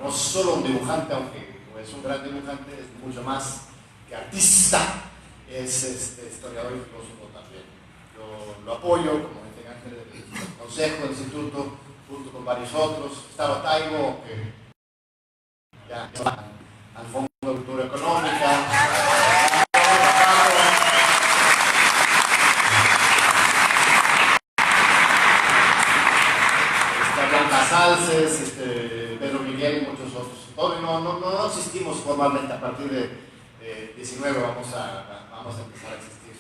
No es solo un dibujante, aunque es un gran dibujante, es mucho más que artista, es historiador y filósofo también. Yo lo apoyo como integrante del consejo del instituto, junto con varios otros. Estaba Taibo, que ya va al Fondo de Cultura Económica. Está Blanca Salces, Pedro Miguel y muchos otros. No existimos formalmente. A partir de 19 vamos a empezar a existir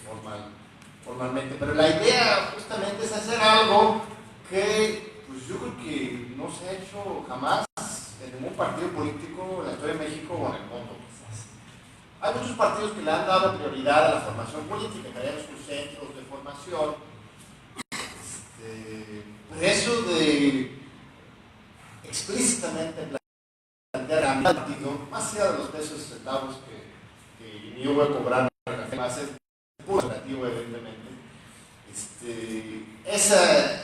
formalmente. Pero la idea justamente es hacer algo que pues yo creo que no se ha hecho jamás en ningún partido político en la historia de México o en el mundo, quizás. Hay muchos partidos que le han dado prioridad a la formación política, que hay sus centros de formación. Pero eso de explícitamente plantear a mi partido, más allá de los pesos y centavos que yo voy a cobrar, más es puro negativo, evidentemente. Esa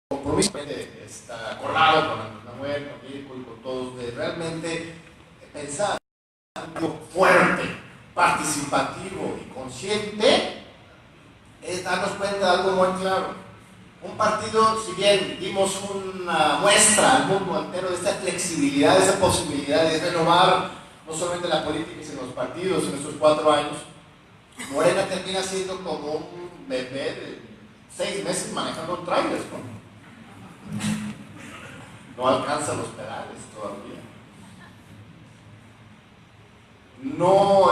compromiso está acordado con Andrés Manuel, con Mirko y con todos, de realmente pensar algo fuerte, participativo y consciente, es darnos cuenta de algo muy claro. Un partido, si bien dimos una muestra al mundo entero de esta flexibilidad, de esa posibilidad de renovar no solamente la política, sino los partidos en estos 4 años, Morena termina siendo como un bebé de 6 meses manejando un tráiler, ¿no? No alcanza los pedales todavía. No,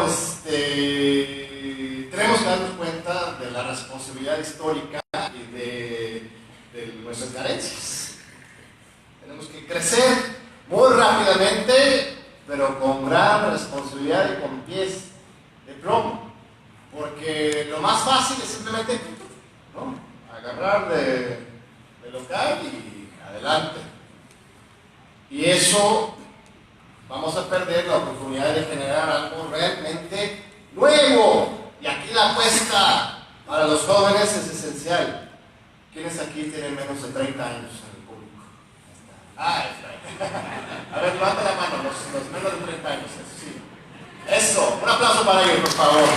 tenemos que darnos cuenta de la responsabilidad histórica y de nuestras carencias. Tenemos que crecer muy rápidamente, pero con gran responsabilidad y con pies de plomo. Porque lo más fácil es simplemente, ¿no?, agarrar de lo que hay y adelante. Y eso vamos a perder la oportunidad de generar algo realmente nuevo. Y aquí la apuesta para los jóvenes es esencial. ¿Quiénes aquí tienen menos de 30 años en el público? Ah, está. A ver, levanta la mano, los menos de 30 años, eso sí. Eso, un aplauso para ellos, por favor.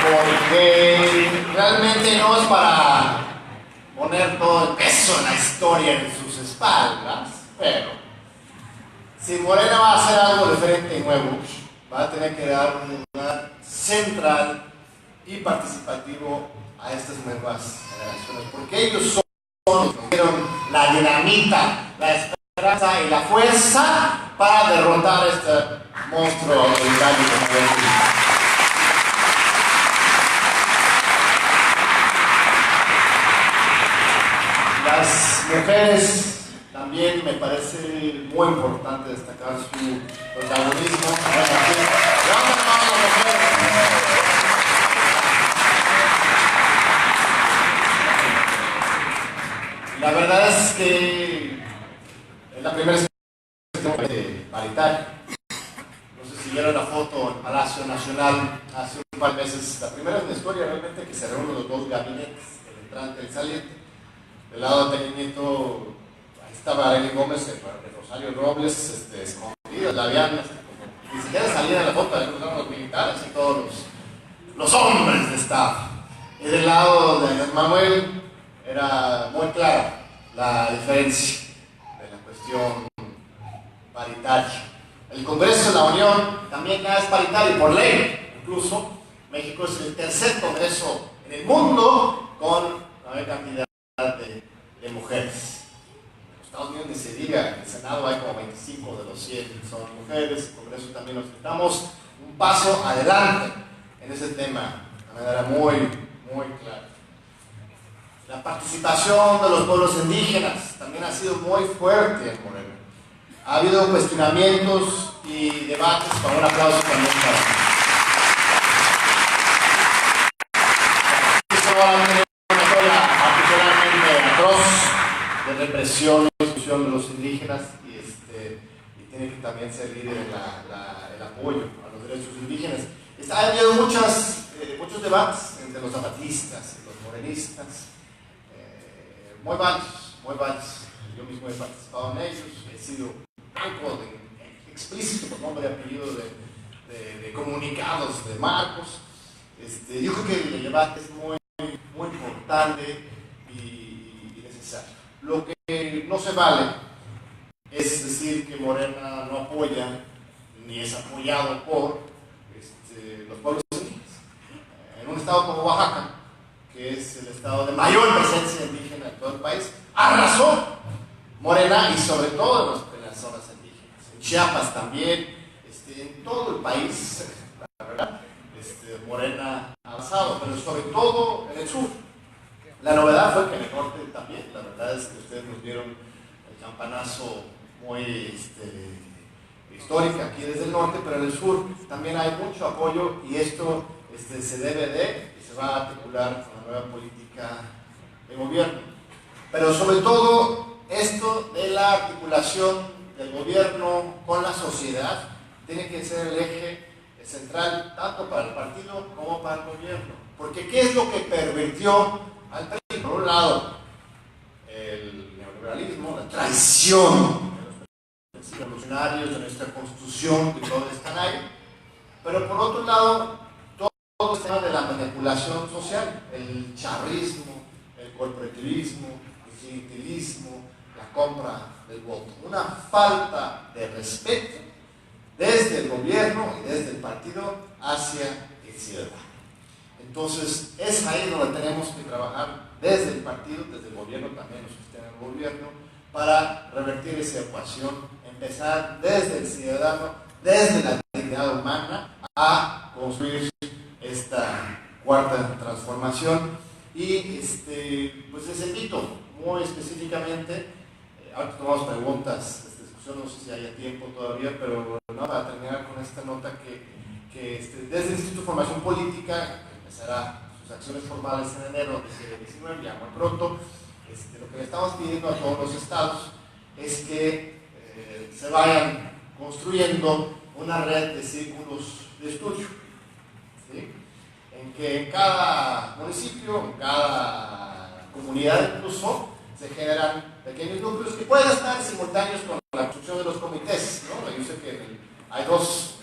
Porque realmente no es para poner todo el peso en la historia en sus espaldas, pero si Morena va a hacer algo diferente y nuevo, va a tener que dar un lugar central y participativo a estas nuevas generaciones, porque ellos son los que dieron la dinamita, la esperanza y la fuerza para derrotar este monstruo autoritario como el Las mujeres también me parece muy importante destacar su protagonismo. La verdad es que es la primera experiencia paritaria. No sé si vieron la foto en el Palacio Nacional hace un par de meses. La primera en la historia realmente que se reúnen los dos gabinetes, el entrante y el saliente. Del lado de Peña Nieto, ahí estaba Arely Gómez, de Rosario Robles, escondidos, la habían, ni siquiera salían a la foto, los militares y todos los hombres de Estado. Y del lado de Andrés Manuel era muy clara la diferencia de la cuestión paritaria. El Congreso de la Unión también ya es paritario por ley, incluso México es el tercer Congreso en el mundo con la mayor cantidad de mujeres. En los Estados Unidos ni se diga, en el Senado hay como 25 de los 100 son mujeres, el Congreso también nos estamos un paso adelante en ese tema, de manera muy clara. La participación de los pueblos indígenas también ha sido muy fuerte en Morena. Ha habido cuestionamientos y debates, con un aplauso también para de represión y exclusión de los indígenas y tiene que también ser líder en el apoyo a los derechos indígenas. Ha habido muchos debates entre los zapatistas y los morenistas, muy varios. Yo mismo he participado en ellos, he sido algo explícito por nombre y apellido de comunicados de Marcos. Yo creo que el debate es muy importante y necesario. Lo que no se vale es decir que Morena no apoya ni es apoyado por los pueblos indígenas. En un estado como Oaxaca, que es el estado de mayor presencia indígena en todo el país, arrasó Morena y sobre todo en las zonas indígenas. En Chiapas también, en todo el país, la verdad, Morena ha avanzado, pero sobre todo en el sur. La novedad fue que en el norte también, la verdad es que ustedes nos dieron el campanazo muy histórico aquí desde el norte, pero en el sur también hay mucho apoyo y esto se debe y se va a articular con la nueva política de gobierno. Pero sobre todo esto de la articulación del gobierno con la sociedad tiene que ser el eje central tanto para el partido como para el gobierno. Porque ¿qué es lo que pervirtió al país? Por un lado, el neoliberalismo, la traición de los revolucionarios, de nuestra constitución, que todos están ahí. Pero por otro lado, todo el tema de la manipulación social, el charrismo, el corporativismo, el clientelismo, la compra del voto. Una falta de respeto desde el gobierno y desde el partido hacia el ciudadano. Entonces, es ahí donde tenemos que trabajar desde el partido, desde el gobierno, también los que estén en el gobierno, para revertir esa ecuación, empezar desde el ciudadano, desde la dignidad humana, a construir esta cuarta transformación. Y pues les invito muy específicamente, ahora tomamos preguntas, discusión, no sé si haya tiempo todavía, pero no, para terminar con esta nota que desde el Instituto de Formación Política, que empezará sus acciones formales en enero de 2019, ya muy pronto, lo que le estamos pidiendo a todos los estados es que se vayan construyendo una red de círculos de estudio, ¿sí? En que en cada municipio, en cada comunidad incluso, se generan pequeños núcleos que pueden estar simultáneos con la construcción de los comités, ¿no? Yo sé que hay dos,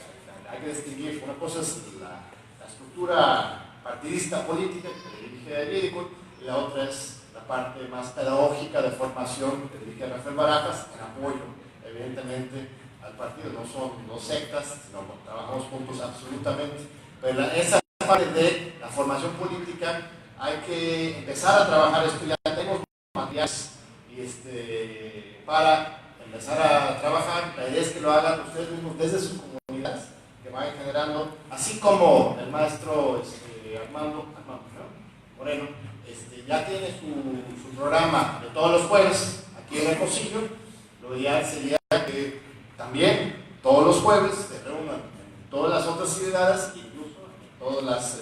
hay que distinguir. Una cosa es la estructura partidista política que dirige a Ridículo, y la otra es la parte más pedagógica de formación que dirige a Rafael Barajas, en apoyo, evidentemente, al partido. No son dos sectas, sino que trabajamos juntos absolutamente. Pero esa parte de la formación política hay que empezar a trabajar esto. Ya tenemos materiales para empezar a trabajar. La idea es que lo hagan ustedes mismos desde sus comunidades, que vayan generando, así como el maestro Armando, ¿no? Moreno, ya tiene su programa de todos los jueves aquí en Hermosillo. Lo ideal sería que también todos los jueves se reúnan en todas las otras ciudades, incluso en todas las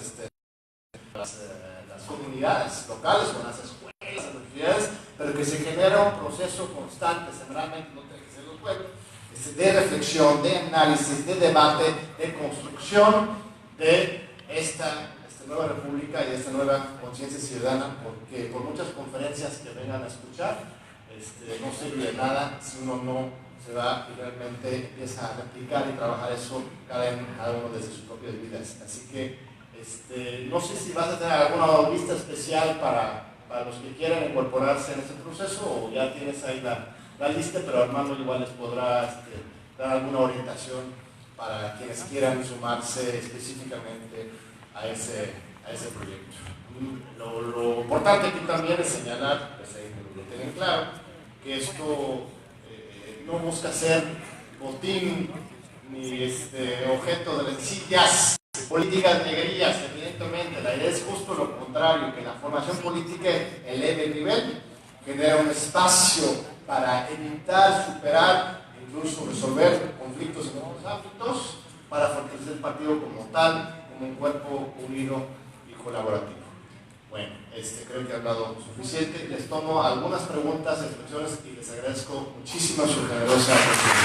comunidades locales, con las escuelas, las universidades, pero que se genera un proceso constante, semanalmente, no tiene que ser los jueves, de reflexión, de análisis, de debate, de construcción de esta nueva república y de esta nueva conciencia ciudadana, porque por muchas conferencias que vengan a escuchar, no sirve de nada si uno no se va y realmente empieza a replicar y trabajar eso cada uno desde sus propias vidas. Así que no sé si vas a tener alguna lista especial para los que quieran incorporarse en este proceso, o ya tienes ahí la lista, pero Armando igual les podrá dar alguna orientación para quienes quieran sumarse específicamente a ese proyecto. Lo importante aquí también es señalar, pues ahí lo tienen claro, que esto no busca ser botín ni objeto de rencillas políticas negrillas. Evidentemente la idea es justo lo contrario, que la formación política eleve el nivel, genera un espacio para evitar, superar, incluso resolver conflictos en otros ámbitos, para fortalecer el partido como tal, como un cuerpo unido y colaborativo. Bueno, creo que he hablado suficiente. Les tomo algunas preguntas, expresiones, y les agradezco muchísimo su generosa atención.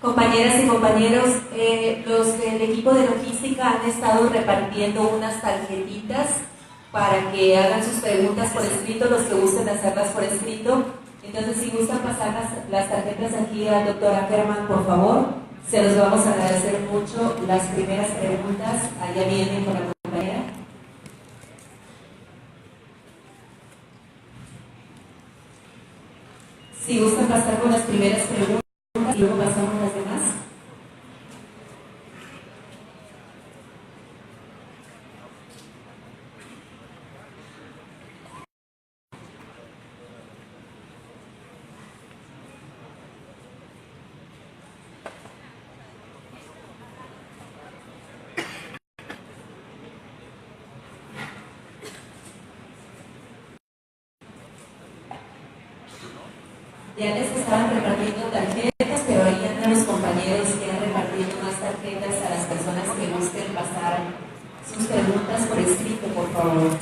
Compañeras y compañeros, los del equipo de logística han estado repartiendo unas tarjetitas para que hagan sus preguntas por escrito, los que gusten hacerlas por escrito. Entonces, si gustan pasar las tarjetas aquí al doctor Ackerman, por favor, se los vamos a agradecer mucho. Las primeras preguntas, allá vienen con la compañera. Si gustan pasar con las primeras preguntas y luego pasamos a las demás. Ya les estaban repartiendo tarjetas, pero ahí andan los compañeros que han repartido más tarjetas a las personas que gusten pasar sus preguntas por escrito, por favor.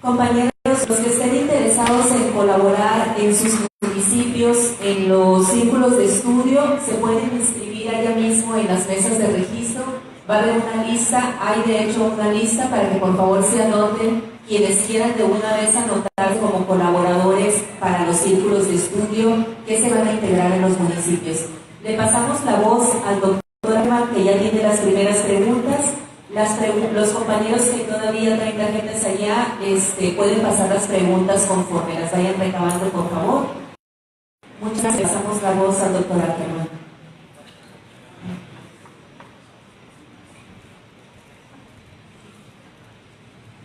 Compañeros compañeros, los que estén interesados en colaborar en sus municipios, en los círculos de estudio, se pueden inscribir allá mismo en las mesas de registro. Va a haber una lista, hay de hecho una lista para que por favor se anoten quienes quieran de una vez anotarse como colaboradores para los círculos de estudio que se van a integrar en los municipios. Le pasamos la voz al doctor Arma, que ya tiene las primeras preguntas. Los compañeros que todavía traen tarjetas allá pueden pasar las preguntas conforme las vayan recabando, por favor. Muchas gracias. Pasamos la voz al doctor Arma.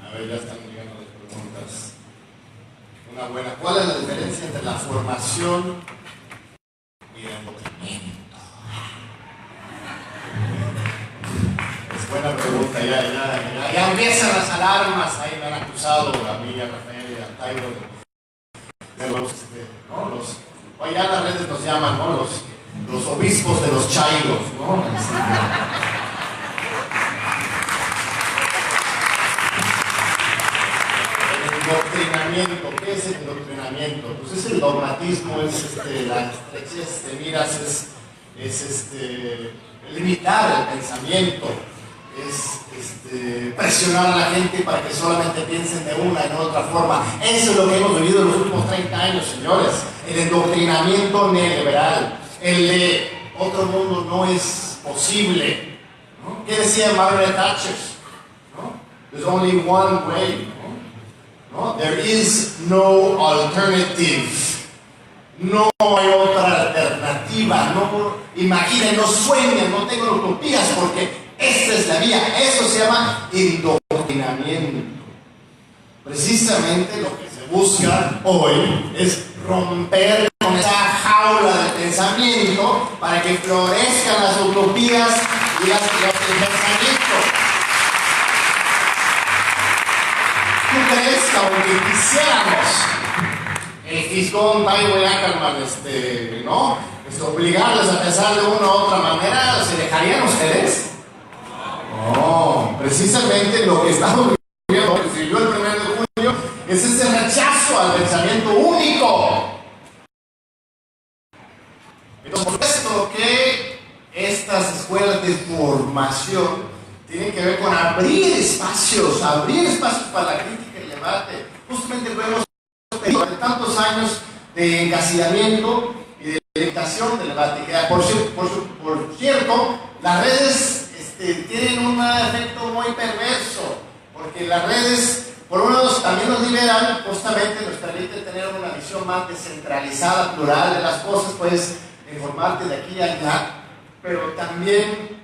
A ver, ya están llegando las preguntas. Una buena. ¿Cuál es la diferencia entre la formación y el adoctrinamiento? Es buena pregunta. Ya empiezan las alarmas. Ahí me han acusado a mí, a Rafael y a Tairo de los, hoy ya las redes nos llaman, ¿no? Los obispos de los chairos, ¿no? Doctrinamiento. ¿Qué es el doctrinamiento? Pues es el dogmatismo, es la estrechez de miras, es limitar el pensamiento, es presionar a la gente para que solamente piensen de una y no de otra forma. Eso es lo que hemos vivido en los últimos 30 años, señores. El endoctrinamiento neoliberal, el de otro mundo no es posible, ¿no? ¿Qué decía Margaret Thatcher? ¿No? There's only one way. ¿No? There is no alternative. No hay otra alternativa. No imaginen, no sueñen, no tengan utopías, porque esta es la vía. Eso se llama indoctrinamiento. Precisamente lo que se busca hoy es romper con esa jaula de pensamiento para que florezcan las utopías y los pensamientos. ¿Tú crees que aunque quisiéramos el fiscón Tairo y Ackerman, ¿no? Obligarles a pensar de una u otra manera, ¿se dejarían ustedes? No, precisamente lo que estamos viviendo, que se vivió el 1 de junio, es ese rechazo al pensamiento único. Entonces, por supuesto que estas escuelas de formación tienen que ver con abrir espacios para la crítica y el debate. Justamente lo hemos tenido de tantos años de encasillamiento y de limitación del debate. Por cierto, las redes tienen un efecto muy perverso, porque las redes, por un lado, también nos liberan, justamente nos permiten tener una visión más descentralizada, plural de las cosas, puedes informarte de aquí y allá, pero también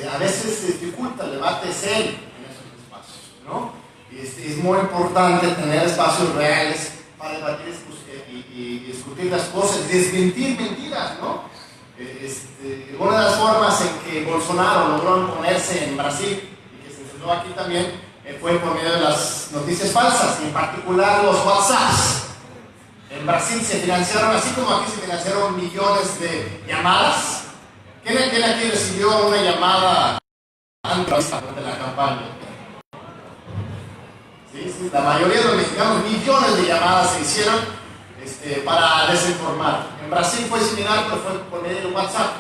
a veces se dificulta el debate serio en esos espacios, ¿no? Es muy importante tener espacios reales para debatir y discutir las cosas, desmentir mentiras, ¿no? Una de las formas en que Bolsonaro logró imponerse en Brasil y que se enseñó aquí también fue por medio de las noticias falsas, y en particular los WhatsApps. En Brasil se financiaron, así como aquí se financiaron millones de llamadas. ¿Quién aquí recibió una llamada antes de la campaña? Sí, la mayoría de los mexicanos, millones de llamadas se hicieron para desinformar. En Brasil fue similar, pero fue por medio de WhatsApp.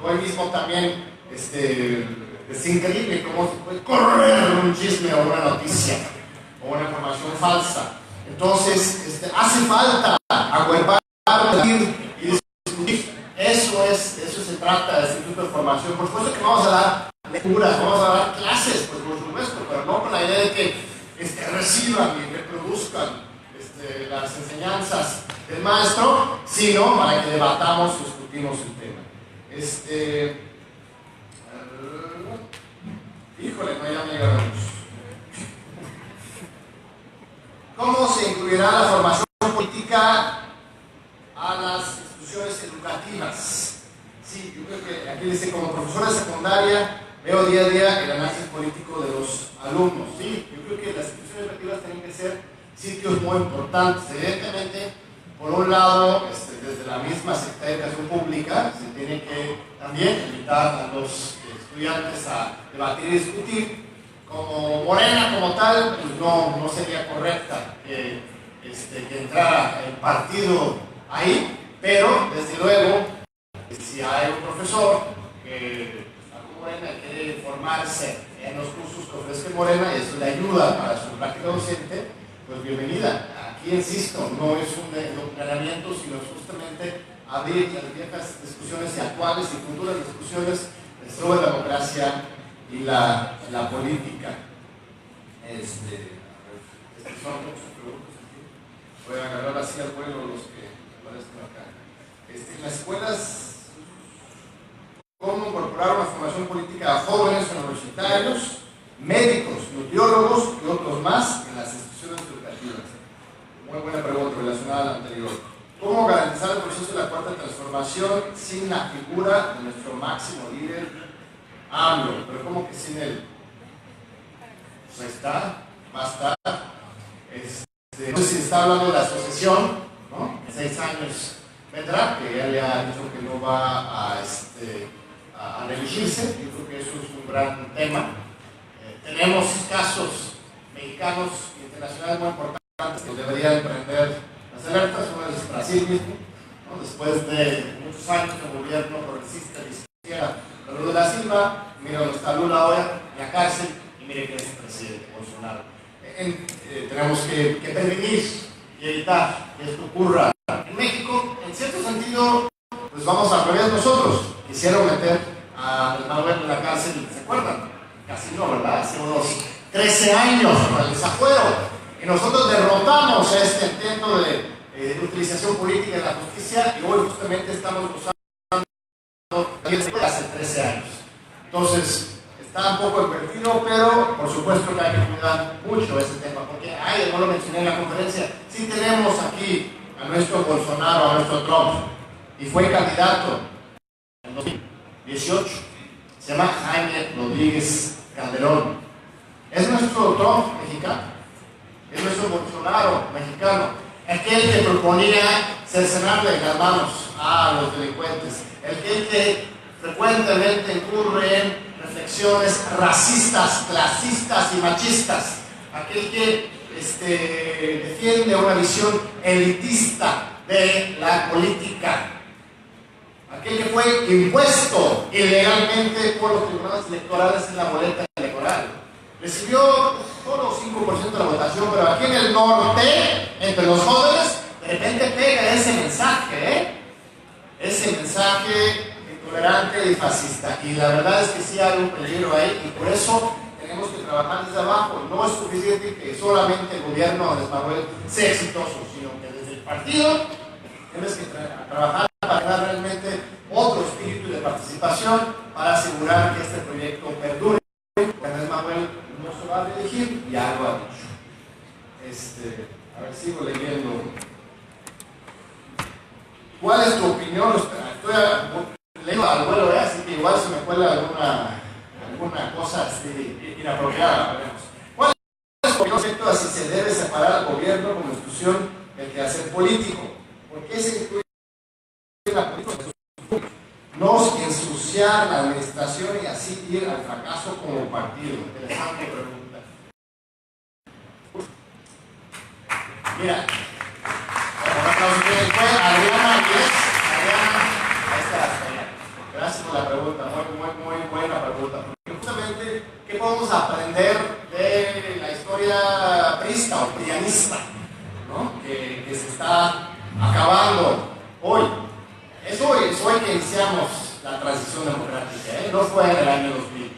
Hoy mismo también es increíble cómo se puede correr un chisme o una noticia o una información falsa. Entonces, hace falta acuerpar, debatir y discutir. Eso se trata de este tipo de formación. Por supuesto que vamos a dar lecturas, vamos a dar clases, pues por supuesto, pero no con la idea de que reciban y reproduzcan las enseñanzas del maestro, sino para que debatamos y discutimos el tema. Híjole, no, ya me llegaron. ¿Cómo se incluirá la formación política a las instituciones educativas? Sí, yo creo que aquí dice, como profesor de secundaria, veo día a día el análisis político de los alumnos. Sí, yo creo que las instituciones educativas tienen que ser sitios muy importantes. Evidentemente, por un lado, desde la misma Secretaría de Educación Pública, se tiene que también invitar a los estudiantes a debatir y discutir como Morena como tal, pues no sería correcta que entrara el partido ahí, pero desde luego, si hay un profesor que Morena quiere formarse en los cursos que ofrece Morena y eso le ayuda para su práctica docente, pues bienvenida. Aquí insisto, no es un doctrinamiento, sino justamente abrir las viejas discusiones y actuales y futuras discusiones sobre la democracia y la política. Son muchas preguntas aquí. Voy a agarrar así al vuelo los que aparecen acá. En las escuelas, ¿cómo incorporar una formación política a jóvenes universitarios, médicos, nutriólogos y otros más en las instituciones educativas? Muy buena pregunta relacionada a la anterior. ¿Cómo garantizar el proceso de la cuarta transformación sin la figura de nuestro máximo líder, AMLO? Pero ¿cómo que sin él? Pues ahí está, va a estar. No sé si está hablando de la asociación, ¿no? En 6 años vendrá, que ya le ha dicho que no va a reelegirse. Yo creo que eso es un gran tema. Tenemos casos mexicanos e internacionales muy importantes que deberían prender las alertas. Uno es Brasil mismo, ¿no? Después de muchos años de gobierno progresista de izquierda, Lula de da Silva, mira dónde está Lula ahora, en la cárcel, y mire que es el presidente Bolsonaro. Tenemos que prevenir y evitar que esto ocurra. En México, en cierto sentido, pues vamos al revés nosotros. Quisieron meter a Manuel en la cárcel, ¿se acuerdan? Casi no, ¿verdad? Hace unos 13 años para el desafuero. Y nosotros derrotamos este intento de utilización política de la justicia y hoy justamente estamos usando hace 13 años. Entonces, está un poco invertido, pero por supuesto que hay que cuidar mucho ese tema, porque no lo mencioné en la conferencia, sí tenemos aquí a nuestro Bolsonaro, a nuestro Trump, y fue candidato en 2018, se llama Jaime Rodríguez Calderón. Es nuestro Trump mexicano, es nuestro Bolsonaro mexicano, aquel que proponía cercenarle las manos a los delincuentes, el que frecuentemente incurre en reflexiones racistas, clasistas y machistas, aquel que defiende una visión elitista de la política, aquel que fue impuesto ilegalmente por los tribunales electorales en la boleta electoral. Recibió solo 5% de la votación, pero aquí en el norte, entre los jóvenes, de repente pega ese mensaje, ese mensaje intolerante y fascista. Y la verdad es que sí hay un peligro ahí, y por eso tenemos que trabajar desde abajo. No es suficiente que solamente el gobierno de Manuel sea exitoso, sino que desde el partido tienes que trabajar para dar realmente otro espíritu de participación para asegurar que este proyecto perdure. Andrés Manuel no se va a reelegir, ya lo ha dicho. A ver, sigo leyendo. ¿Cuál es tu opinión? Estoy leyendo al vuelo, así que igual se me cuela alguna cosa inapropiada. ¿Cuál es tu opinión respecto a si se debe separar al gobierno como institución del quehacer político? ¿Por qué se incluye la política? No ensuciar la administración y así ir al fracaso como partido. Interesante pregunta. Mira, fue Adriana Díez. Adriana, ahí está. Gracias por la pregunta, muy buena pregunta. Porque justamente, ¿qué podemos aprender de la historia priista o prianista, ¿no? que se está acabando hoy? Es hoy que iniciamos la transición democrática, no fue en el año 2000.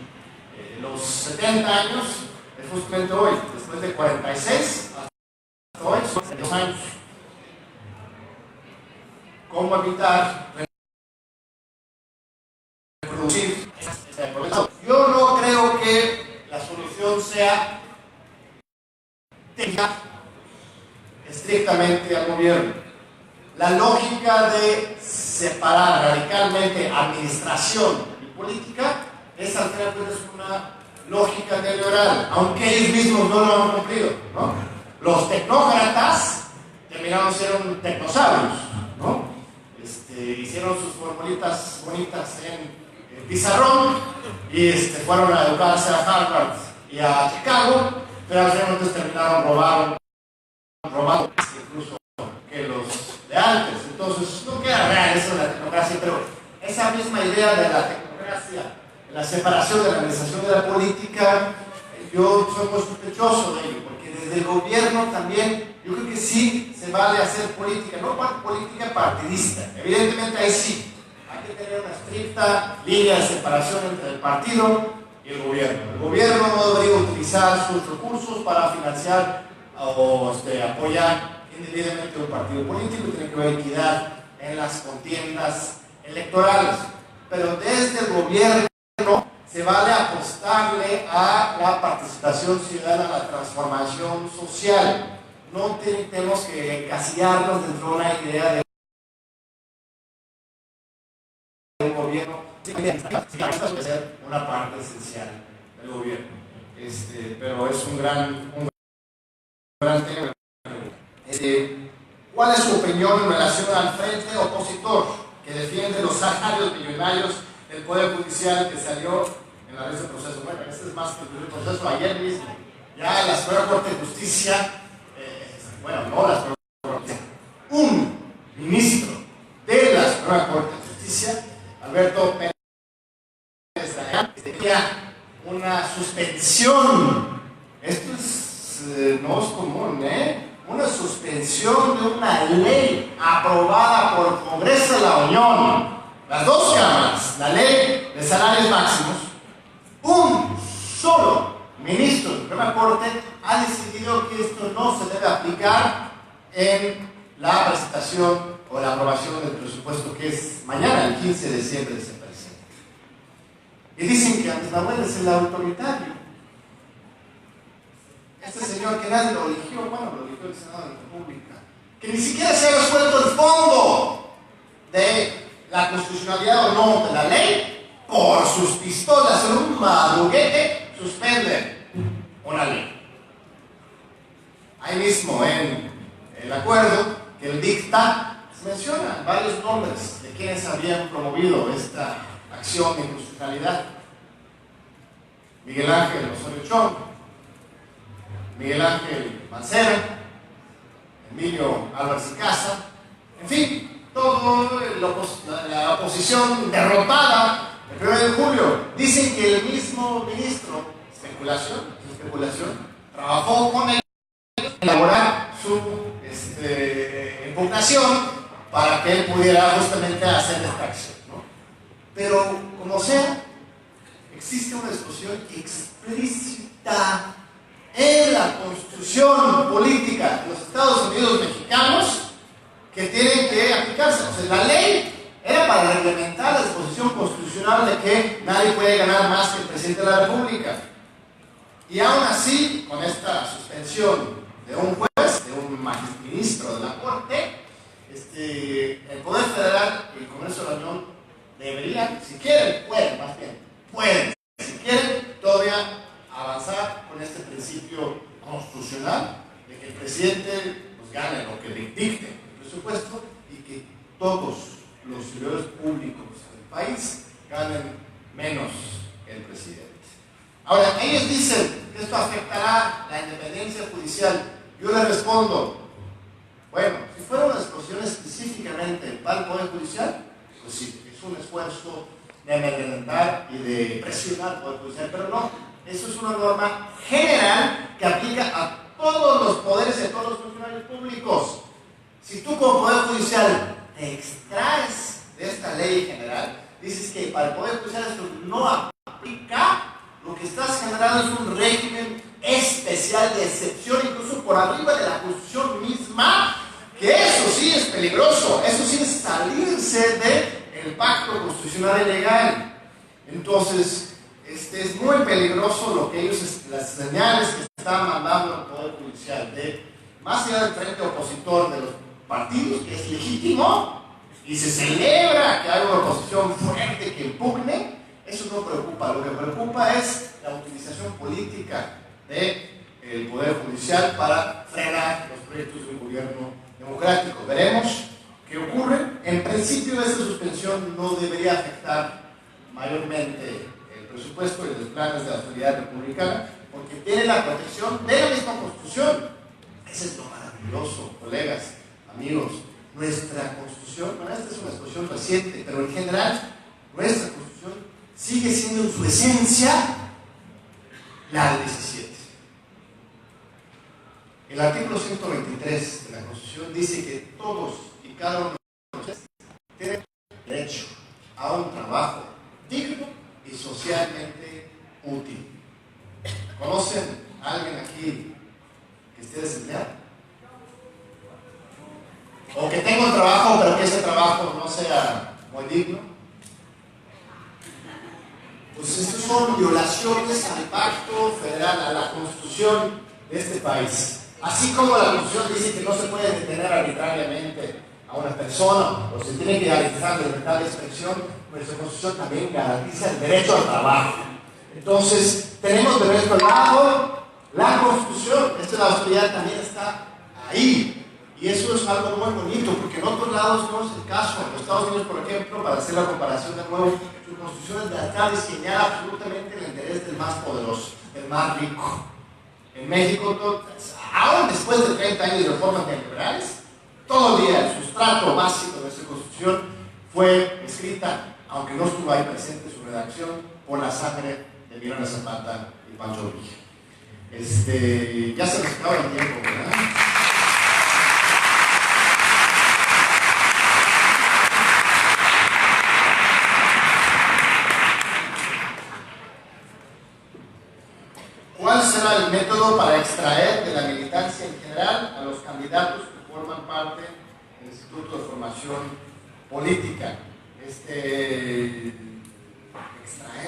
Los 70 años es justamente hoy, después de 46 hasta hoy, son 2 años. ¿Cómo evitar reproducir este proceso? Yo no creo que la solución sea técnica estrictamente al gobierno. La lógica de separar radicalmente administración y política es al final una lógica neoliberal, aunque ellos mismos no lo han cumplido, ¿no? Los tecnócratas terminaron siendo tecnosabios, ¿no? Hicieron sus formulitas bonitas en pizarrón y fueron a educarse a Harvard y a Chicago, pero finalmente terminaron robando incluso que los de antes. Entonces, no queda real eso de la tecnocracia, pero esa misma idea de la tecnocracia, la separación de la organización de la política, yo soy muy sospechoso de ello, porque desde el gobierno también, yo creo que sí se vale hacer política, no política partidista, evidentemente ahí sí, hay que tener una estricta línea de separación entre el partido y el gobierno. El gobierno no debería utilizar sus recursos para financiar o apoyar indebidamente un partido político, tiene que haber equidad en las contiendas electorales, pero desde el gobierno se vale apostarle a la participación ciudadana, a la transformación social. No tenemos que encasillarnos dentro de una idea de un gobierno, debe ser una parte esencial del gobierno. Pero es un gran tema. ¿Cuál es su opinión en relación al frente opositor que defiende los salarios millonarios del Poder Judicial que salió en la red de proceso? Bueno, este es más que el proceso ayer mismo. Ya la Suprema Corte de Justicia, no la Suprema Corte de Justicia, un ministro de la Suprema Corte de Justicia, Alberto Pérez Dayán, tenía una suspensión. Esto no es común, una suspensión de una ley aprobada por el Congreso de la Unión, las dos cámaras, la ley de salarios máximos. Un solo ministro de la Suprema Corte ha decidido que esto no se debe aplicar en la presentación o la aprobación del presupuesto que es mañana, el 15 de diciembre, se presenta. Y dicen que Andrés Manuel es el autoritario. Este señor que nadie lo eligió, lo eligió el Senado de la República, que ni siquiera se ha resuelto el fondo de la constitucionalidad o no de la ley, por sus pistolas en un madruguete, suspende una ley. Ahí mismo en el acuerdo que él dicta, se mencionan varios nombres de quienes habían promovido esta acción de inconstitucionalidad: Miguel Ángel Osorio Chong, Miguel Ángel Mancera, Emilio Álvarez y Casa, en fin, todo la oposición derrotada el 1 de julio. Dicen que el mismo ministro, especulación, trabajó con él en elaborar su impugnación para que él pudiera justamente hacer esta acción, ¿no? Pero, como sea, existe una disposición explícita en la Constitución política de los Estados Unidos mexicanos que tienen que aplicarse. O sea, la ley era para reglamentar la disposición constitucional de que nadie puede ganar más que el presidente de la República. Y aún así, con esta suspensión de un juez, de un ministro de la Corte, el Poder Federal y el Congreso de la Unión deberían, si quieren, pueden, si quieren, todavía avanzar con este principio constitucional de que el presidente gane lo que le dicte el presupuesto y que todos los servidores públicos del país ganen menos el presidente. Ahora, ellos dicen que esto afectará la independencia judicial. Yo les respondo, si fuera una explosión específicamente para el Poder Judicial, pues sí, es un esfuerzo de amedrentar y de presionar al Poder Judicial, pero no. Eso es una norma general que aplica a todos los poderes y a todos los funcionarios públicos. Si tú como Poder Judicial te extraes de esta ley general, dices que para el Poder Judicial esto no aplica, lo que estás generando es un régimen especial de excepción, incluso por arriba de la Constitución misma, que eso sí es peligroso, eso sí es salirse del pacto constitucional y legal. Entonces, es muy peligroso lo que ellos, las señales que están mandando al Poder Judicial, de más allá del frente opositor de los partidos, que es legítimo, y se celebra que haya una oposición fuerte que impugne. Eso no preocupa. Lo que preocupa es la utilización política del Poder Judicial para frenar los proyectos de un gobierno democrático. Veremos qué ocurre. En principio, esta suspensión no debería afectar mayormente el presupuesto y los planes de la autoridad republicana, porque tiene la protección de la misma Constitución. Eso es lo maravilloso, colegas, amigos. Nuestra Constitución, bueno, esta es una exposición reciente, pero en general, nuestra Constitución sigue siendo en su esencia la del 17. El artículo 123 de la Constitución dice que todos y cada uno de nosotros tienen derecho a un trabajo digno y socialmente útil. ¿Conocen a alguien aquí que esté desempleado? O que tenga un trabajo, pero que ese trabajo no sea muy digno. Pues estas son violaciones al pacto federal, a la Constitución de este país. Así como la Constitución dice que no se puede detener arbitrariamente a una persona o se tiene que garantizar la libertad de expresión, nuestra Constitución también garantiza el derecho al trabajo. Entonces, tenemos de nuestro lado la Constitución. Esta la autoridad también está ahí. Y eso es algo muy bonito, porque en otros lados no es el caso. En los Estados Unidos, por ejemplo, para hacer la comparación de nuevo, su Constitución es verdad diseñada absolutamente en el interés del más poderoso, del más rico. En México, aún después de 30 años de reformas neoliberales, todavía el sustrato básico de nuestra Constitución fue escrita, aunque no estuvo ahí presente su redacción, por la sangre de Emiliano Zapata y Pancho Villa. Ya se nos acaba el tiempo, ¿verdad? ¿Cuál será el método para extraer de la militancia en general a los candidatos que forman parte del Instituto de Formación Política? Extraer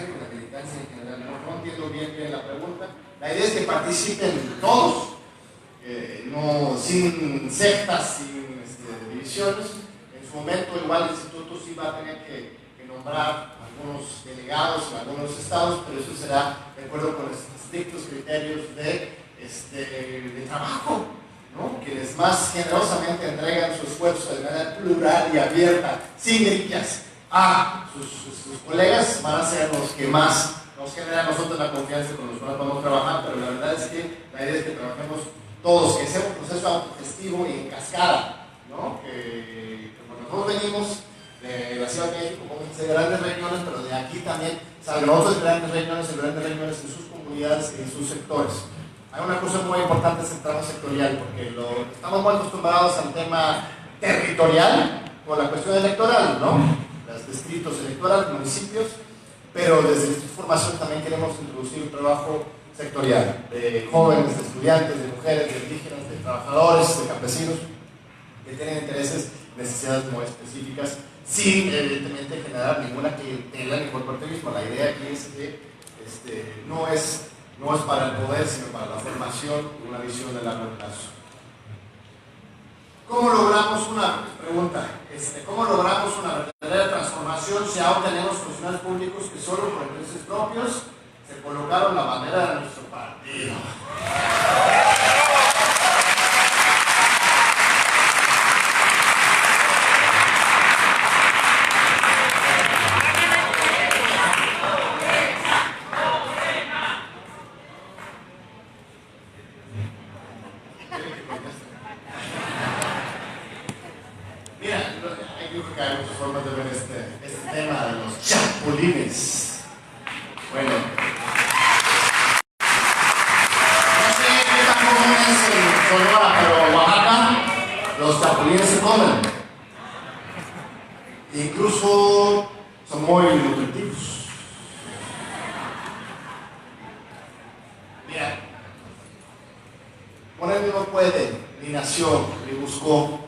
de la militancia en general, no entiendo bien la pregunta. La idea es que participen todos, no, sin sectas, sin divisiones. En su momento igual el instituto sí va a tener que nombrar algunos delegados en algunos estados, pero eso será de acuerdo con los estrictos criterios de trabajo, ¿no? Quienes más generosamente entregan su esfuerzo de manera plural y abierta, sin grillas, a sus colegas, van a ser los que más nos generan a nosotros la confianza con los cuales vamos a trabajar. Pero la verdad es que la idea es que trabajemos todos, que sea un proceso autogestivo y en cascada, ¿no? Que cuando nosotros venimos de la Ciudad de México, como de grandes reuniones, pero de aquí también salgan otras grandes reuniones en sus comunidades y en sus sectores. Hay una cosa muy importante en el tramo sectorial, porque estamos muy acostumbrados al tema territorial por la cuestión electoral, ¿no? Los distritos electorales, municipios, pero desde el Instituto de Formación también queremos introducir un trabajo sectorial de jóvenes, de estudiantes, de mujeres, de indígenas, de trabajadores, de campesinos que tienen intereses, necesidades muy específicas, sin evidentemente generar ninguna clientela ni corporativismo. La idea aquí es que no es para el poder, sino para la formación y una visión de largo plazo. ¿Cómo logramos ¿cómo logramos una verdadera transformación si aún tenemos funcionarios públicos que solo por intereses propios se colocaron la bandera de nuestro partido? Hay muchas formas de ver este tema de los chapulines. Bueno, no sé qué tan común es en Sonora, pero en Oaxaca los chapulines se comen. Incluso son muy nutritivos. Mira, Moreno no puede, ni nació, ni buscó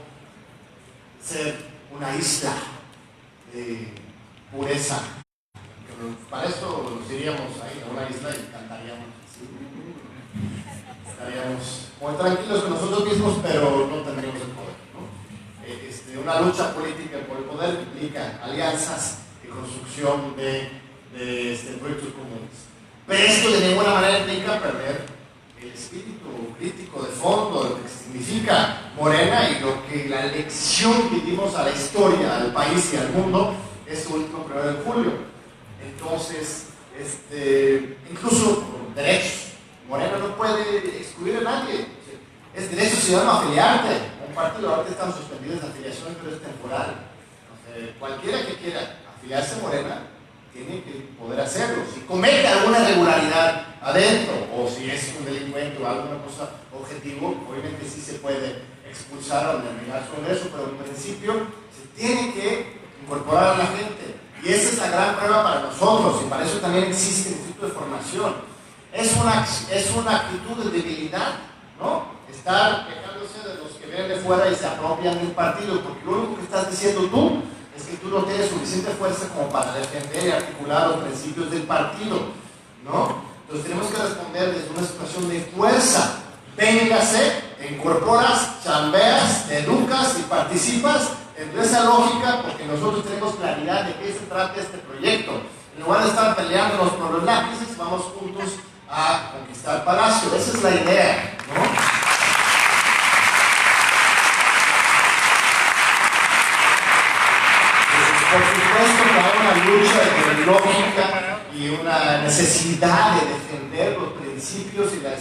ser una isla de pureza. Para esto nos iríamos ahí a una isla y cantaríamos. ¿Sí? Estaríamos muy tranquilos con nosotros mismos, pero no tendríamos el poder, ¿no? Una lucha política por el poder implica alianzas y construcción de proyectos comunes. Pero esto de ninguna manera implica perder el espíritu crítico de fondo de lo que significa Morena y lo que la lección que dimos a la historia, al país y al mundo este último 1 de julio. Entonces, incluso por derechos Morena no puede excluir a nadie. Es derecho ciudadano afiliarte a un partido. Ahora están suspendidas las afiliaciones, pero es temporal. Cualquiera que quiera afiliarse a Morena tiene que poder hacerlo. Si comete alguna irregularidad adentro, o si es un delincuente o alguna cosa objetivo, obviamente sí se puede expulsar o denegar su ingreso, pero en principio se tiene que incorporar a la gente. Y esa es la gran prueba para nosotros, y para eso también existe el Instituto de Formación. Es una actitud de debilidad, ¿no? Estar quejándose de los que vienen de fuera y se apropian del partido, porque lo único que estás diciendo tú es que tú no tienes suficiente fuerza como para defender y articular los principios del partido, ¿no? Entonces tenemos que responder desde una situación de fuerza. Véngase, te incorporas, chambeas, te educas y participas en esa lógica, porque nosotros tenemos claridad de qué se trata este proyecto. En lugar de estar peleándonos por los lápices, vamos juntos a conquistar Palacio. Esa es la idea, ¿no? Por supuesto que hay una lucha de lógica y una necesidad de defender los principios y las